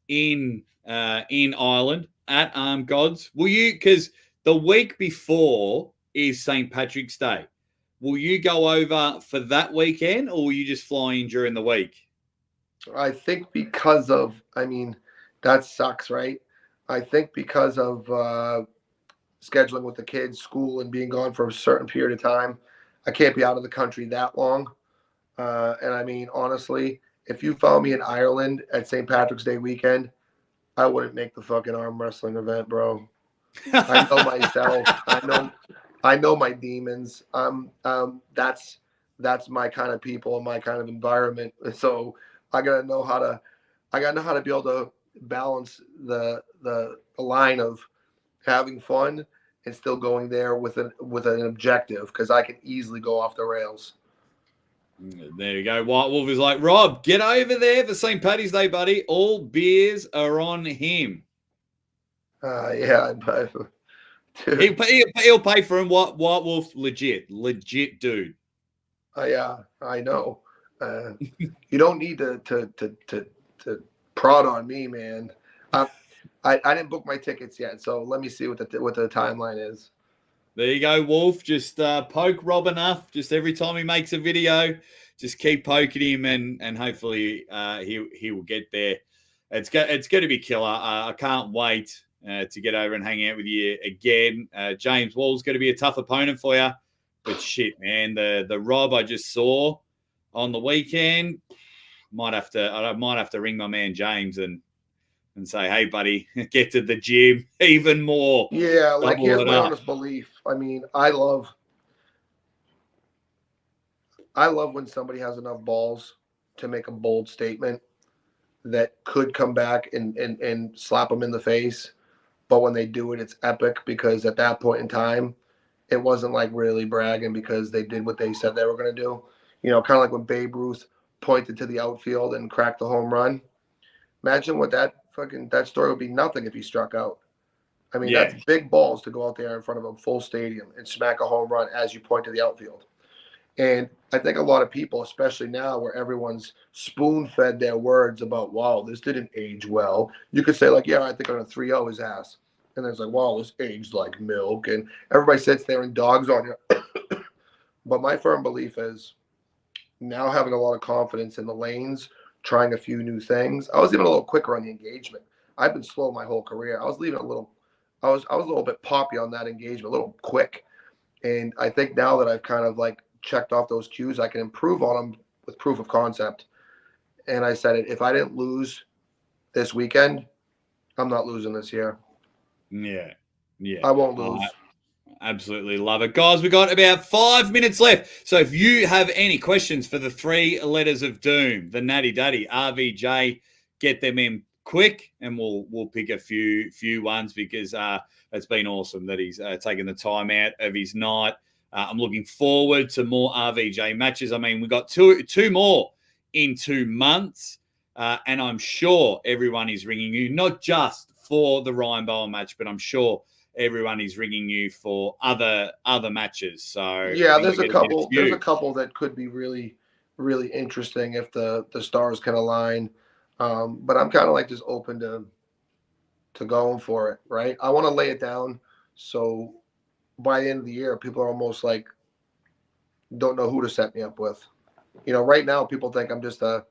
in Ireland at Arm Gods. Will you, because the week before is St. Patrick's Day, will you go over for that weekend or will you just fly in during the week? I think because of, that sucks, right? I think because of scheduling with the kids, school, and being gone for a certain period of time, I can't be out of the country that long. And honestly, if you found me in Ireland at St. Patrick's Day weekend, I wouldn't make the fucking arm wrestling event, bro. I know myself. I know my demons. That's my kind of people and my kind of environment. So I gotta know how to be able to balance the line of having fun and still going there with an objective, because I can easily go off the rails. There you go. White Wolf is like, Rob, get over there for St. Paddy's Day, buddy. All beers are on him. Yeah, but dude. He'll pay for him. White Wolf, legit dude. Yeah, I know. You don't need to prod on me, man. I didn't book my tickets yet, so let me see what the timeline is. There you go, Wolf. Just poke Rob enough. Just every time he makes a video, just keep poking him, and hopefully he will get there. It's going to be killer. I can't wait to get over and hang out with you again. James Wall's going to be a tough opponent for you, but shit, man, the Rob I just saw on the weekend, I might have to ring my man James and say, hey, buddy, get to the gym even more. Yeah, like here's my honest belief. I love when somebody has enough balls to make a bold statement that could come back and slap them in the face. But when they do it, it's epic, because at that point in time, it wasn't like really bragging because they did what they said they were going to do. Kind of like when Babe Ruth pointed to the outfield and cracked the home run. Imagine what that story would be nothing if he struck out. That's big balls to go out there in front of a full stadium and smack a home run as you point to the outfield. And I think a lot of people, especially now where everyone's spoon-fed their words about, wow, this didn't age well. You could say, like, yeah, I think I'm going to 3-0 his ass. And then it's like, wow, this aged like milk. And everybody sits there and dogs on you. But my firm belief is now having a lot of confidence in the lanes, trying a few new things. I was even a little quicker on the engagement. I've been slow my whole career. I was a little bit poppy on that engagement, a little quick. And I think now that I've kind of like checked off those cues, I can improve on them with proof of concept. And I said, if I didn't lose this weekend, I'm not losing this year. Yeah. I won't lose. Absolutely love it. Guys, we got about 5 minutes left. So if you have any questions for the 3 letters of doom, the Natty Daddy, RVJ, get them in quick, and we'll pick a few ones, because it's been awesome that he's taken the time out of his night. I'm looking forward to more RVJ matches. We got two more in 2 months, and I'm sure everyone is ringing you, not just for the Ryan Bowen match, but I'm sure everyone is ringing you for other matches. So yeah, there's a couple that could be really, really interesting if the stars can align. But I'm kind of like just open to going for it, right? I want to lay it down, so by the end of the year, people are almost like don't know who to set me up with. Right now people think I'm just a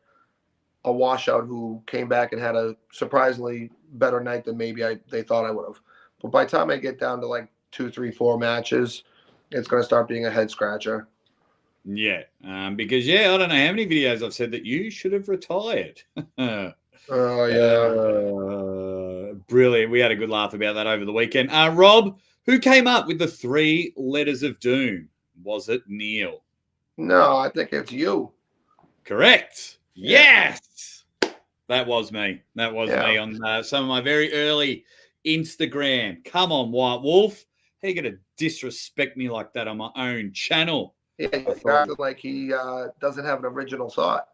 washout who came back and had a surprisingly better night than maybe they thought I would have. But by the time I get down to like 2, 3, 4 matches, it's going to start being a head scratcher. Yeah, because I don't know how many videos I've said that you should have retired. Oh yeah, brilliant. We had a good laugh about that over the weekend. Rob, who came up with the 3 letters of doom? Was it Neil? No, I think it's you. Correct. Yeah. Yes, that was me. That was me on some of my very early Instagram. Come on, White Wolf. How you going to disrespect me like that on my own channel? Yeah, he acted like he doesn't have an original thought.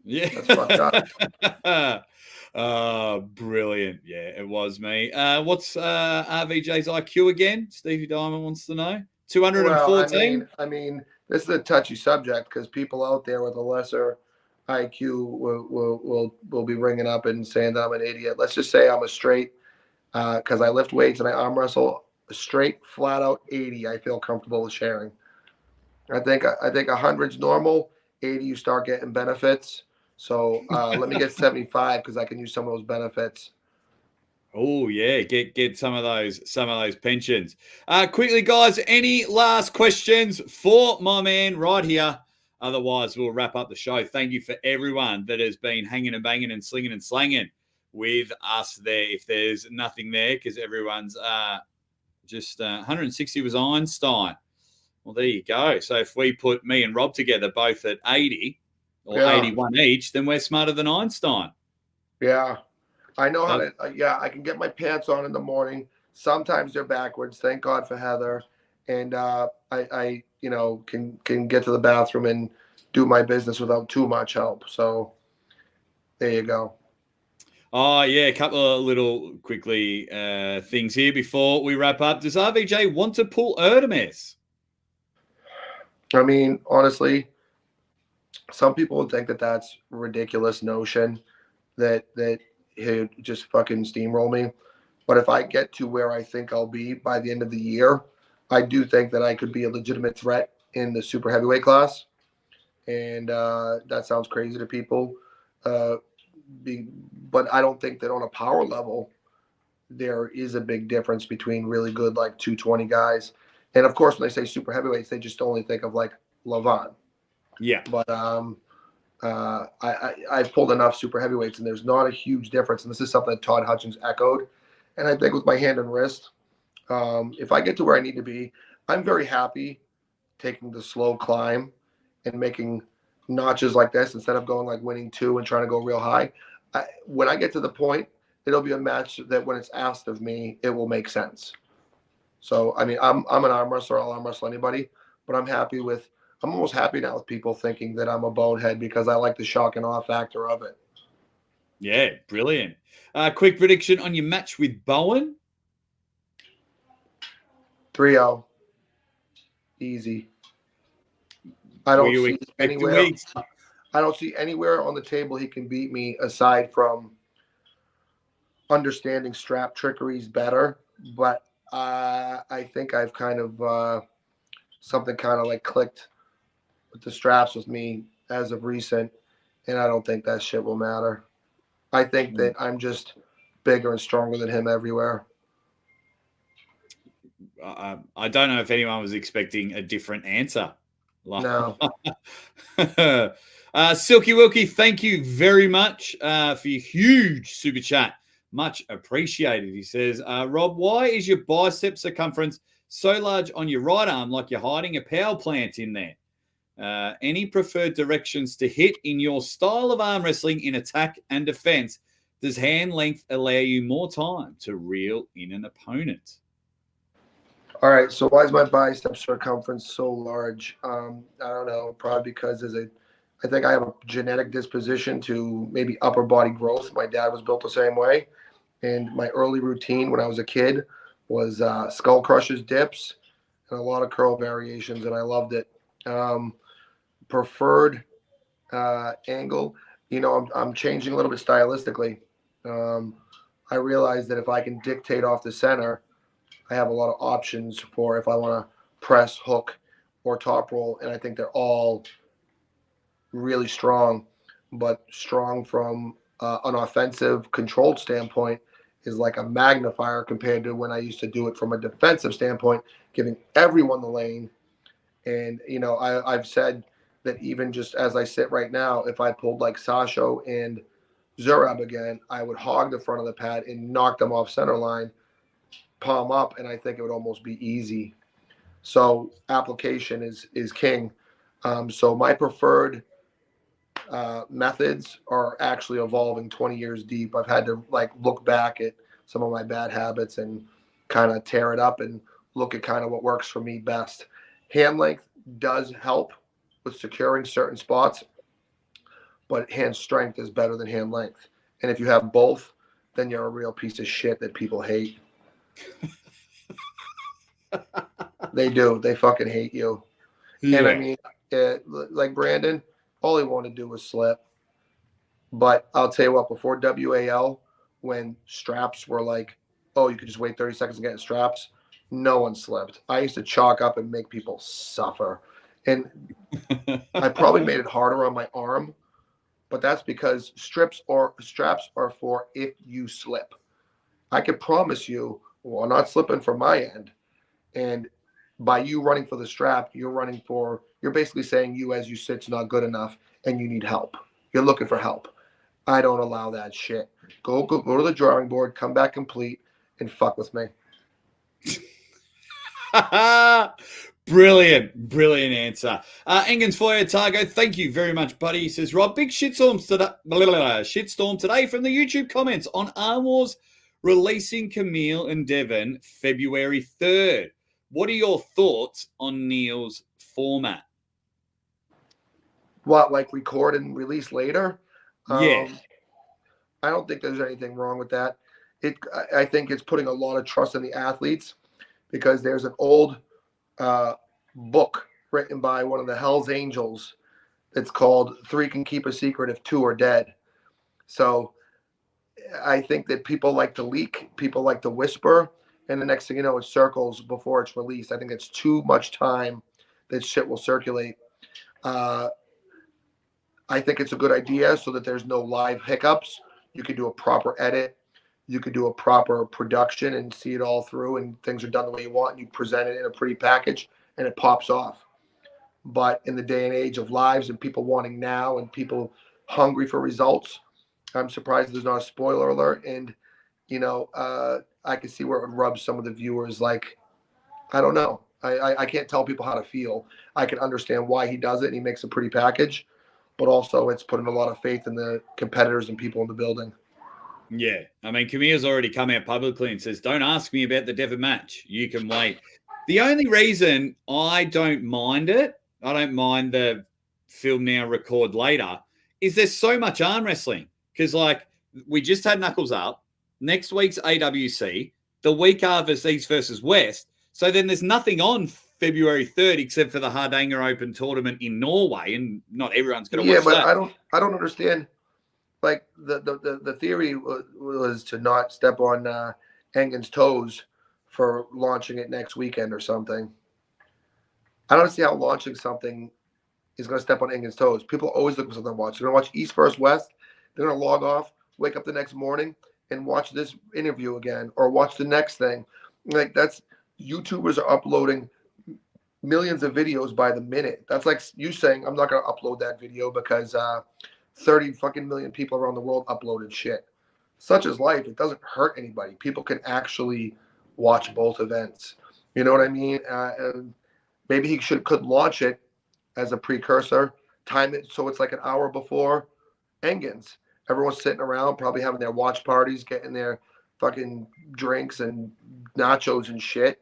Yeah. That's fucked up. Brilliant. Yeah, it was me. What's RVJ's IQ again? Stevie Diamond wants to know. 214? Well, this is a touchy subject because people out there with a lesser IQ will be ringing up and saying that I'm an idiot. Let's just say I'm a straight, because I lift weights and I arm wrestle, a straight flat out 80. I feel comfortable with sharing. I think 100's normal. 80 you start getting benefits. So let me get 75 because I can use some of those benefits. Oh yeah, get some of those pensions. Quickly, guys, any last questions for my man right here? Otherwise, we'll wrap up the show. Thank you for everyone that has been hanging and banging and slinging and slanging with us there. If there's nothing there, because everyone's just 160 was Einstein. Well, there you go. So if we put me and Rob together both at 80 or 81 each, then we're smarter than Einstein. Yeah. I know how to, I can get my pants on in the morning. Sometimes they're backwards. Thank God for Heather. And I can get to the bathroom and do my business without too much help. So there you go. Oh, yeah, a couple of little quickly things here before we wrap up. Does RVJ want to pull Erdemes? I mean, honestly, some people would think that that's a ridiculous notion that he'd just fucking steamroll me. But if I get to where I think I'll be by the end of the year, I do think that I could be a legitimate threat in the super heavyweight class. And that sounds crazy to people. But I don't think that on a power level, there is a big difference between really good, like 220 guys. And of course, when they say super heavyweights, they just only think of like Lavon. Yeah. But I've pulled enough super heavyweights, and there's not a huge difference. And this is something that Todd Hutchins echoed. And I think with my hand and wrist, if I get to where I need to be, I'm very happy taking the slow climb and making notches like this instead of going like winning 2 and trying to go real high. When I get to the point, it'll be a match that when it's asked of me, it will make sense. So, I mean, I'm an arm wrestler. I'll arm wrestle anybody, but I'm almost happy now with people thinking that I'm a bonehead because I like the shock and awe factor of it. Yeah, brilliant. Quick prediction on your match with Bowen? 3-0. Easy. I don't see anywhere on the table he can beat me aside from understanding strap trickeries better. But I think I've kind of something kind of like clicked with the straps with me as of recent, and I don't think that shit will matter. I think that I'm just bigger and stronger than him everywhere. I don't know if anyone was expecting a different answer. No. Silky Wilkie, thank you very much for your huge super chat. Much appreciated. He says, Rob, why is your bicep circumference so large on your right arm like you're hiding a power plant in there? Any preferred directions to hit in your style of arm wrestling in attack and defense? Does hand length allow you more time to reel in an opponent? All right, so why is my bicep circumference so large? I don't know, probably because I think I have a genetic disposition to maybe upper body growth. My dad was built the same way. And my early routine when I was a kid was skull crushers, dips, and a lot of curl variations, and I loved it. Preferred angle, I'm changing a little bit stylistically. I realize that if I can dictate off the center, I have a lot of options for if I want to press, hook, or top roll, and I think they're all really strong, but strong from an offensive controlled standpoint is like a magnifier compared to when I used to do it from a defensive standpoint, giving everyone the lane. And, I've said that even just as I sit right now, if I pulled like Sasho and Zurab again, I would hog the front of the pad and knock them off center line, palm up, and I think it would almost be easy. So application is king. So my preferred methods are actually evolving 20 years deep. I've had to look back at some of my bad habits and kind of tear it up and look at kind of what works for me best. Hand length does help with securing certain spots, but hand strength is better than hand length. And if you have both, then you're a real piece of shit that people hate. They do. They fucking hate you. And I Yeah. mean, like Brandon, all he wanted to do was slip. But I'll tell you what, before WAL, when straps were like, oh, you could just wait 30 seconds and get straps, no one slipped. I used to chalk up and make people suffer. And I probably made it harder on my arm, but that's because straps are for if you slip. I can promise you, well, I'm not slipping from my end. And by you running for the strap, you're basically saying you as you sit's not good enough and you need help. You're looking for help. I don't allow that shit. Go to the drawing board, come back complete, and fuck with me. Brilliant answer. Engens Foyer Targo, thank you very much, buddy. He says, Rob, big shitstorm today from the YouTube comments on Arm Wars releasing Kamil and Devon February 3rd. What are your thoughts on Neil's format? What, like record and release later? Yeah. I don't think there's anything wrong with that. I think it's putting a lot of trust in the athletes because there's an old book written by one of the Hell's Angels. It's called Three Can Keep a Secret If Two Are Dead. So I think that people like to leak, people like to whisper, and the next thing you know, it circles before it's released. I think it's too much time that shit will circulate. I think it's a good idea so that there's no live hiccups. You can do a proper edit. You can do a proper production and see it all through, and things are done the way you want, and you present it in a pretty package, and it pops off. But in the day and age of lives and people wanting now and people hungry for results, I'm surprised there's not a spoiler alert. And, I can see where it would rub some of the viewers like, I don't know. I can't tell people how to feel. I can understand why he does it, and he makes a pretty package. But also it's putting a lot of faith in the competitors and people in the building. Yeah. I mean, Kamil's already come out publicly and says, don't ask me about the Devon match. You can wait. The only reason I don't mind it, I don't mind the film now, record later, is there's so much arm wrestling. Because, like, we just had Knuckles Up. Next week's AWC. The week after is East versus West. So then there's nothing on February 3rd except for the Hardanger Open tournament in Norway, and not everyone's going to watch that. Yeah, but I don't understand. Like the theory was to not step on Engen's toes for launching it next weekend or something. I don't see how launching something is going to step on Engen's toes. People always look for something to watch. They're going to watch East versus West. They're going to log off, wake up the next morning, and watch this interview again, or watch the next thing. Like that's YouTubers are uploading millions of videos by the minute. That's like you saying, I'm not going to upload that video because 30 fucking million people around the world uploaded shit. Such is life. It doesn't hurt anybody. People can actually watch both events. You know what I mean? Maybe he could launch it as a precursor, time it so it's like an hour before Engen's. Everyone's sitting around, probably having their watch parties, getting their fucking drinks and nachos and shit.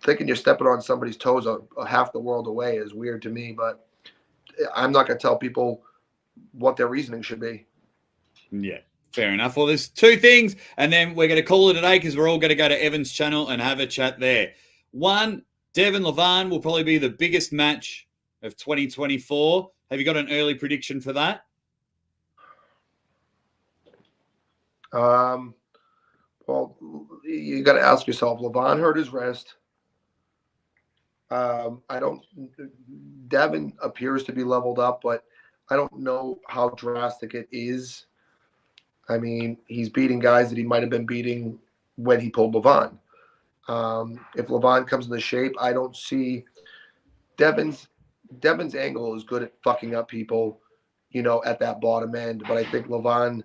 Thinking you're stepping on somebody's toes a half the world away is weird to me, but I'm not going to tell people what their reasoning should be. Yeah, fair enough. Well, there's two things, and then we're going to call it a day because we're all going to go to Evan's channel and have a chat there. One, Devon Levan will probably be the biggest match of 2024. Have you got an early prediction for that? Well, you got to ask yourself, Levan hurt his wrist. Devon appears to be leveled up, but I don't know how drastic it is. I mean, he's beating guys that he might have been beating when he pulled Levan. If Levan comes into shape, I don't see Devon's angle is good at fucking up people, at that bottom end. But I think Levan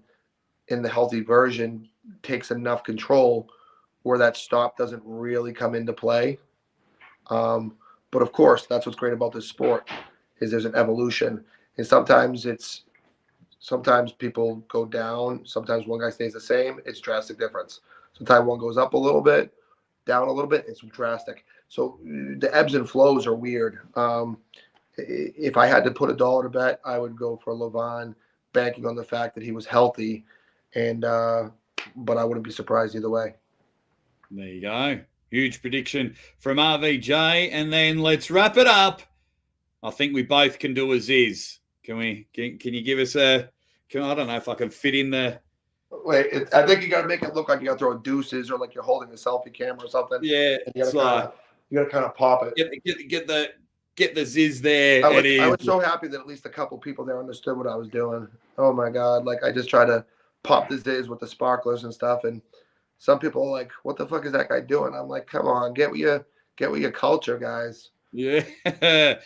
in the healthy version takes enough control where that stop doesn't really come into play. But of course, that's what's great about this sport is there's an evolution. And sometimes people go down. Sometimes one guy stays the same. It's drastic difference. Sometimes one goes up a little bit, down a little bit. It's drastic. So the ebbs and flows are weird. If I had to put $1 to bet, I would go for Levan, banking on the fact that he was healthy. But I wouldn't be surprised either way. There you go. Huge prediction from RVJ. And then let's wrap it up. I think we both can do a Ziz. Can you give us I don't know if I can fit in the... Wait, I think you got to make it look like you got to throw deuces or like you're holding a selfie camera or something. Yeah, you got to kind of pop it. Get the Ziz there. I was so happy that at least a couple people there understood what I was doing. Oh my God. Like I just try to pop the Ziz with the sparklers and stuff. And some people are like, what the fuck is that guy doing? I'm like, come on, get with your culture, guys. Yeah, it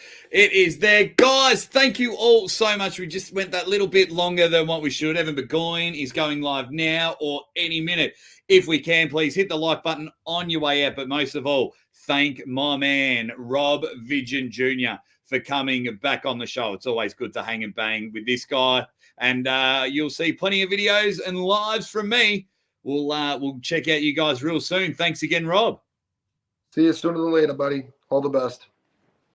is there. Guys, thank you all so much. We just went that little bit longer than what we should. Evan Burgoyne is going live now or any minute. If we can, please hit the like button on your way out. But most of all, thank my man, Rob Vigeant Jr. for coming back on the show. It's always good to hang and bang with this guy. And you'll see plenty of videos and lives from me. We'll check out you guys real soon. Thanks again, Rob. See you sooner than later, buddy. All the best.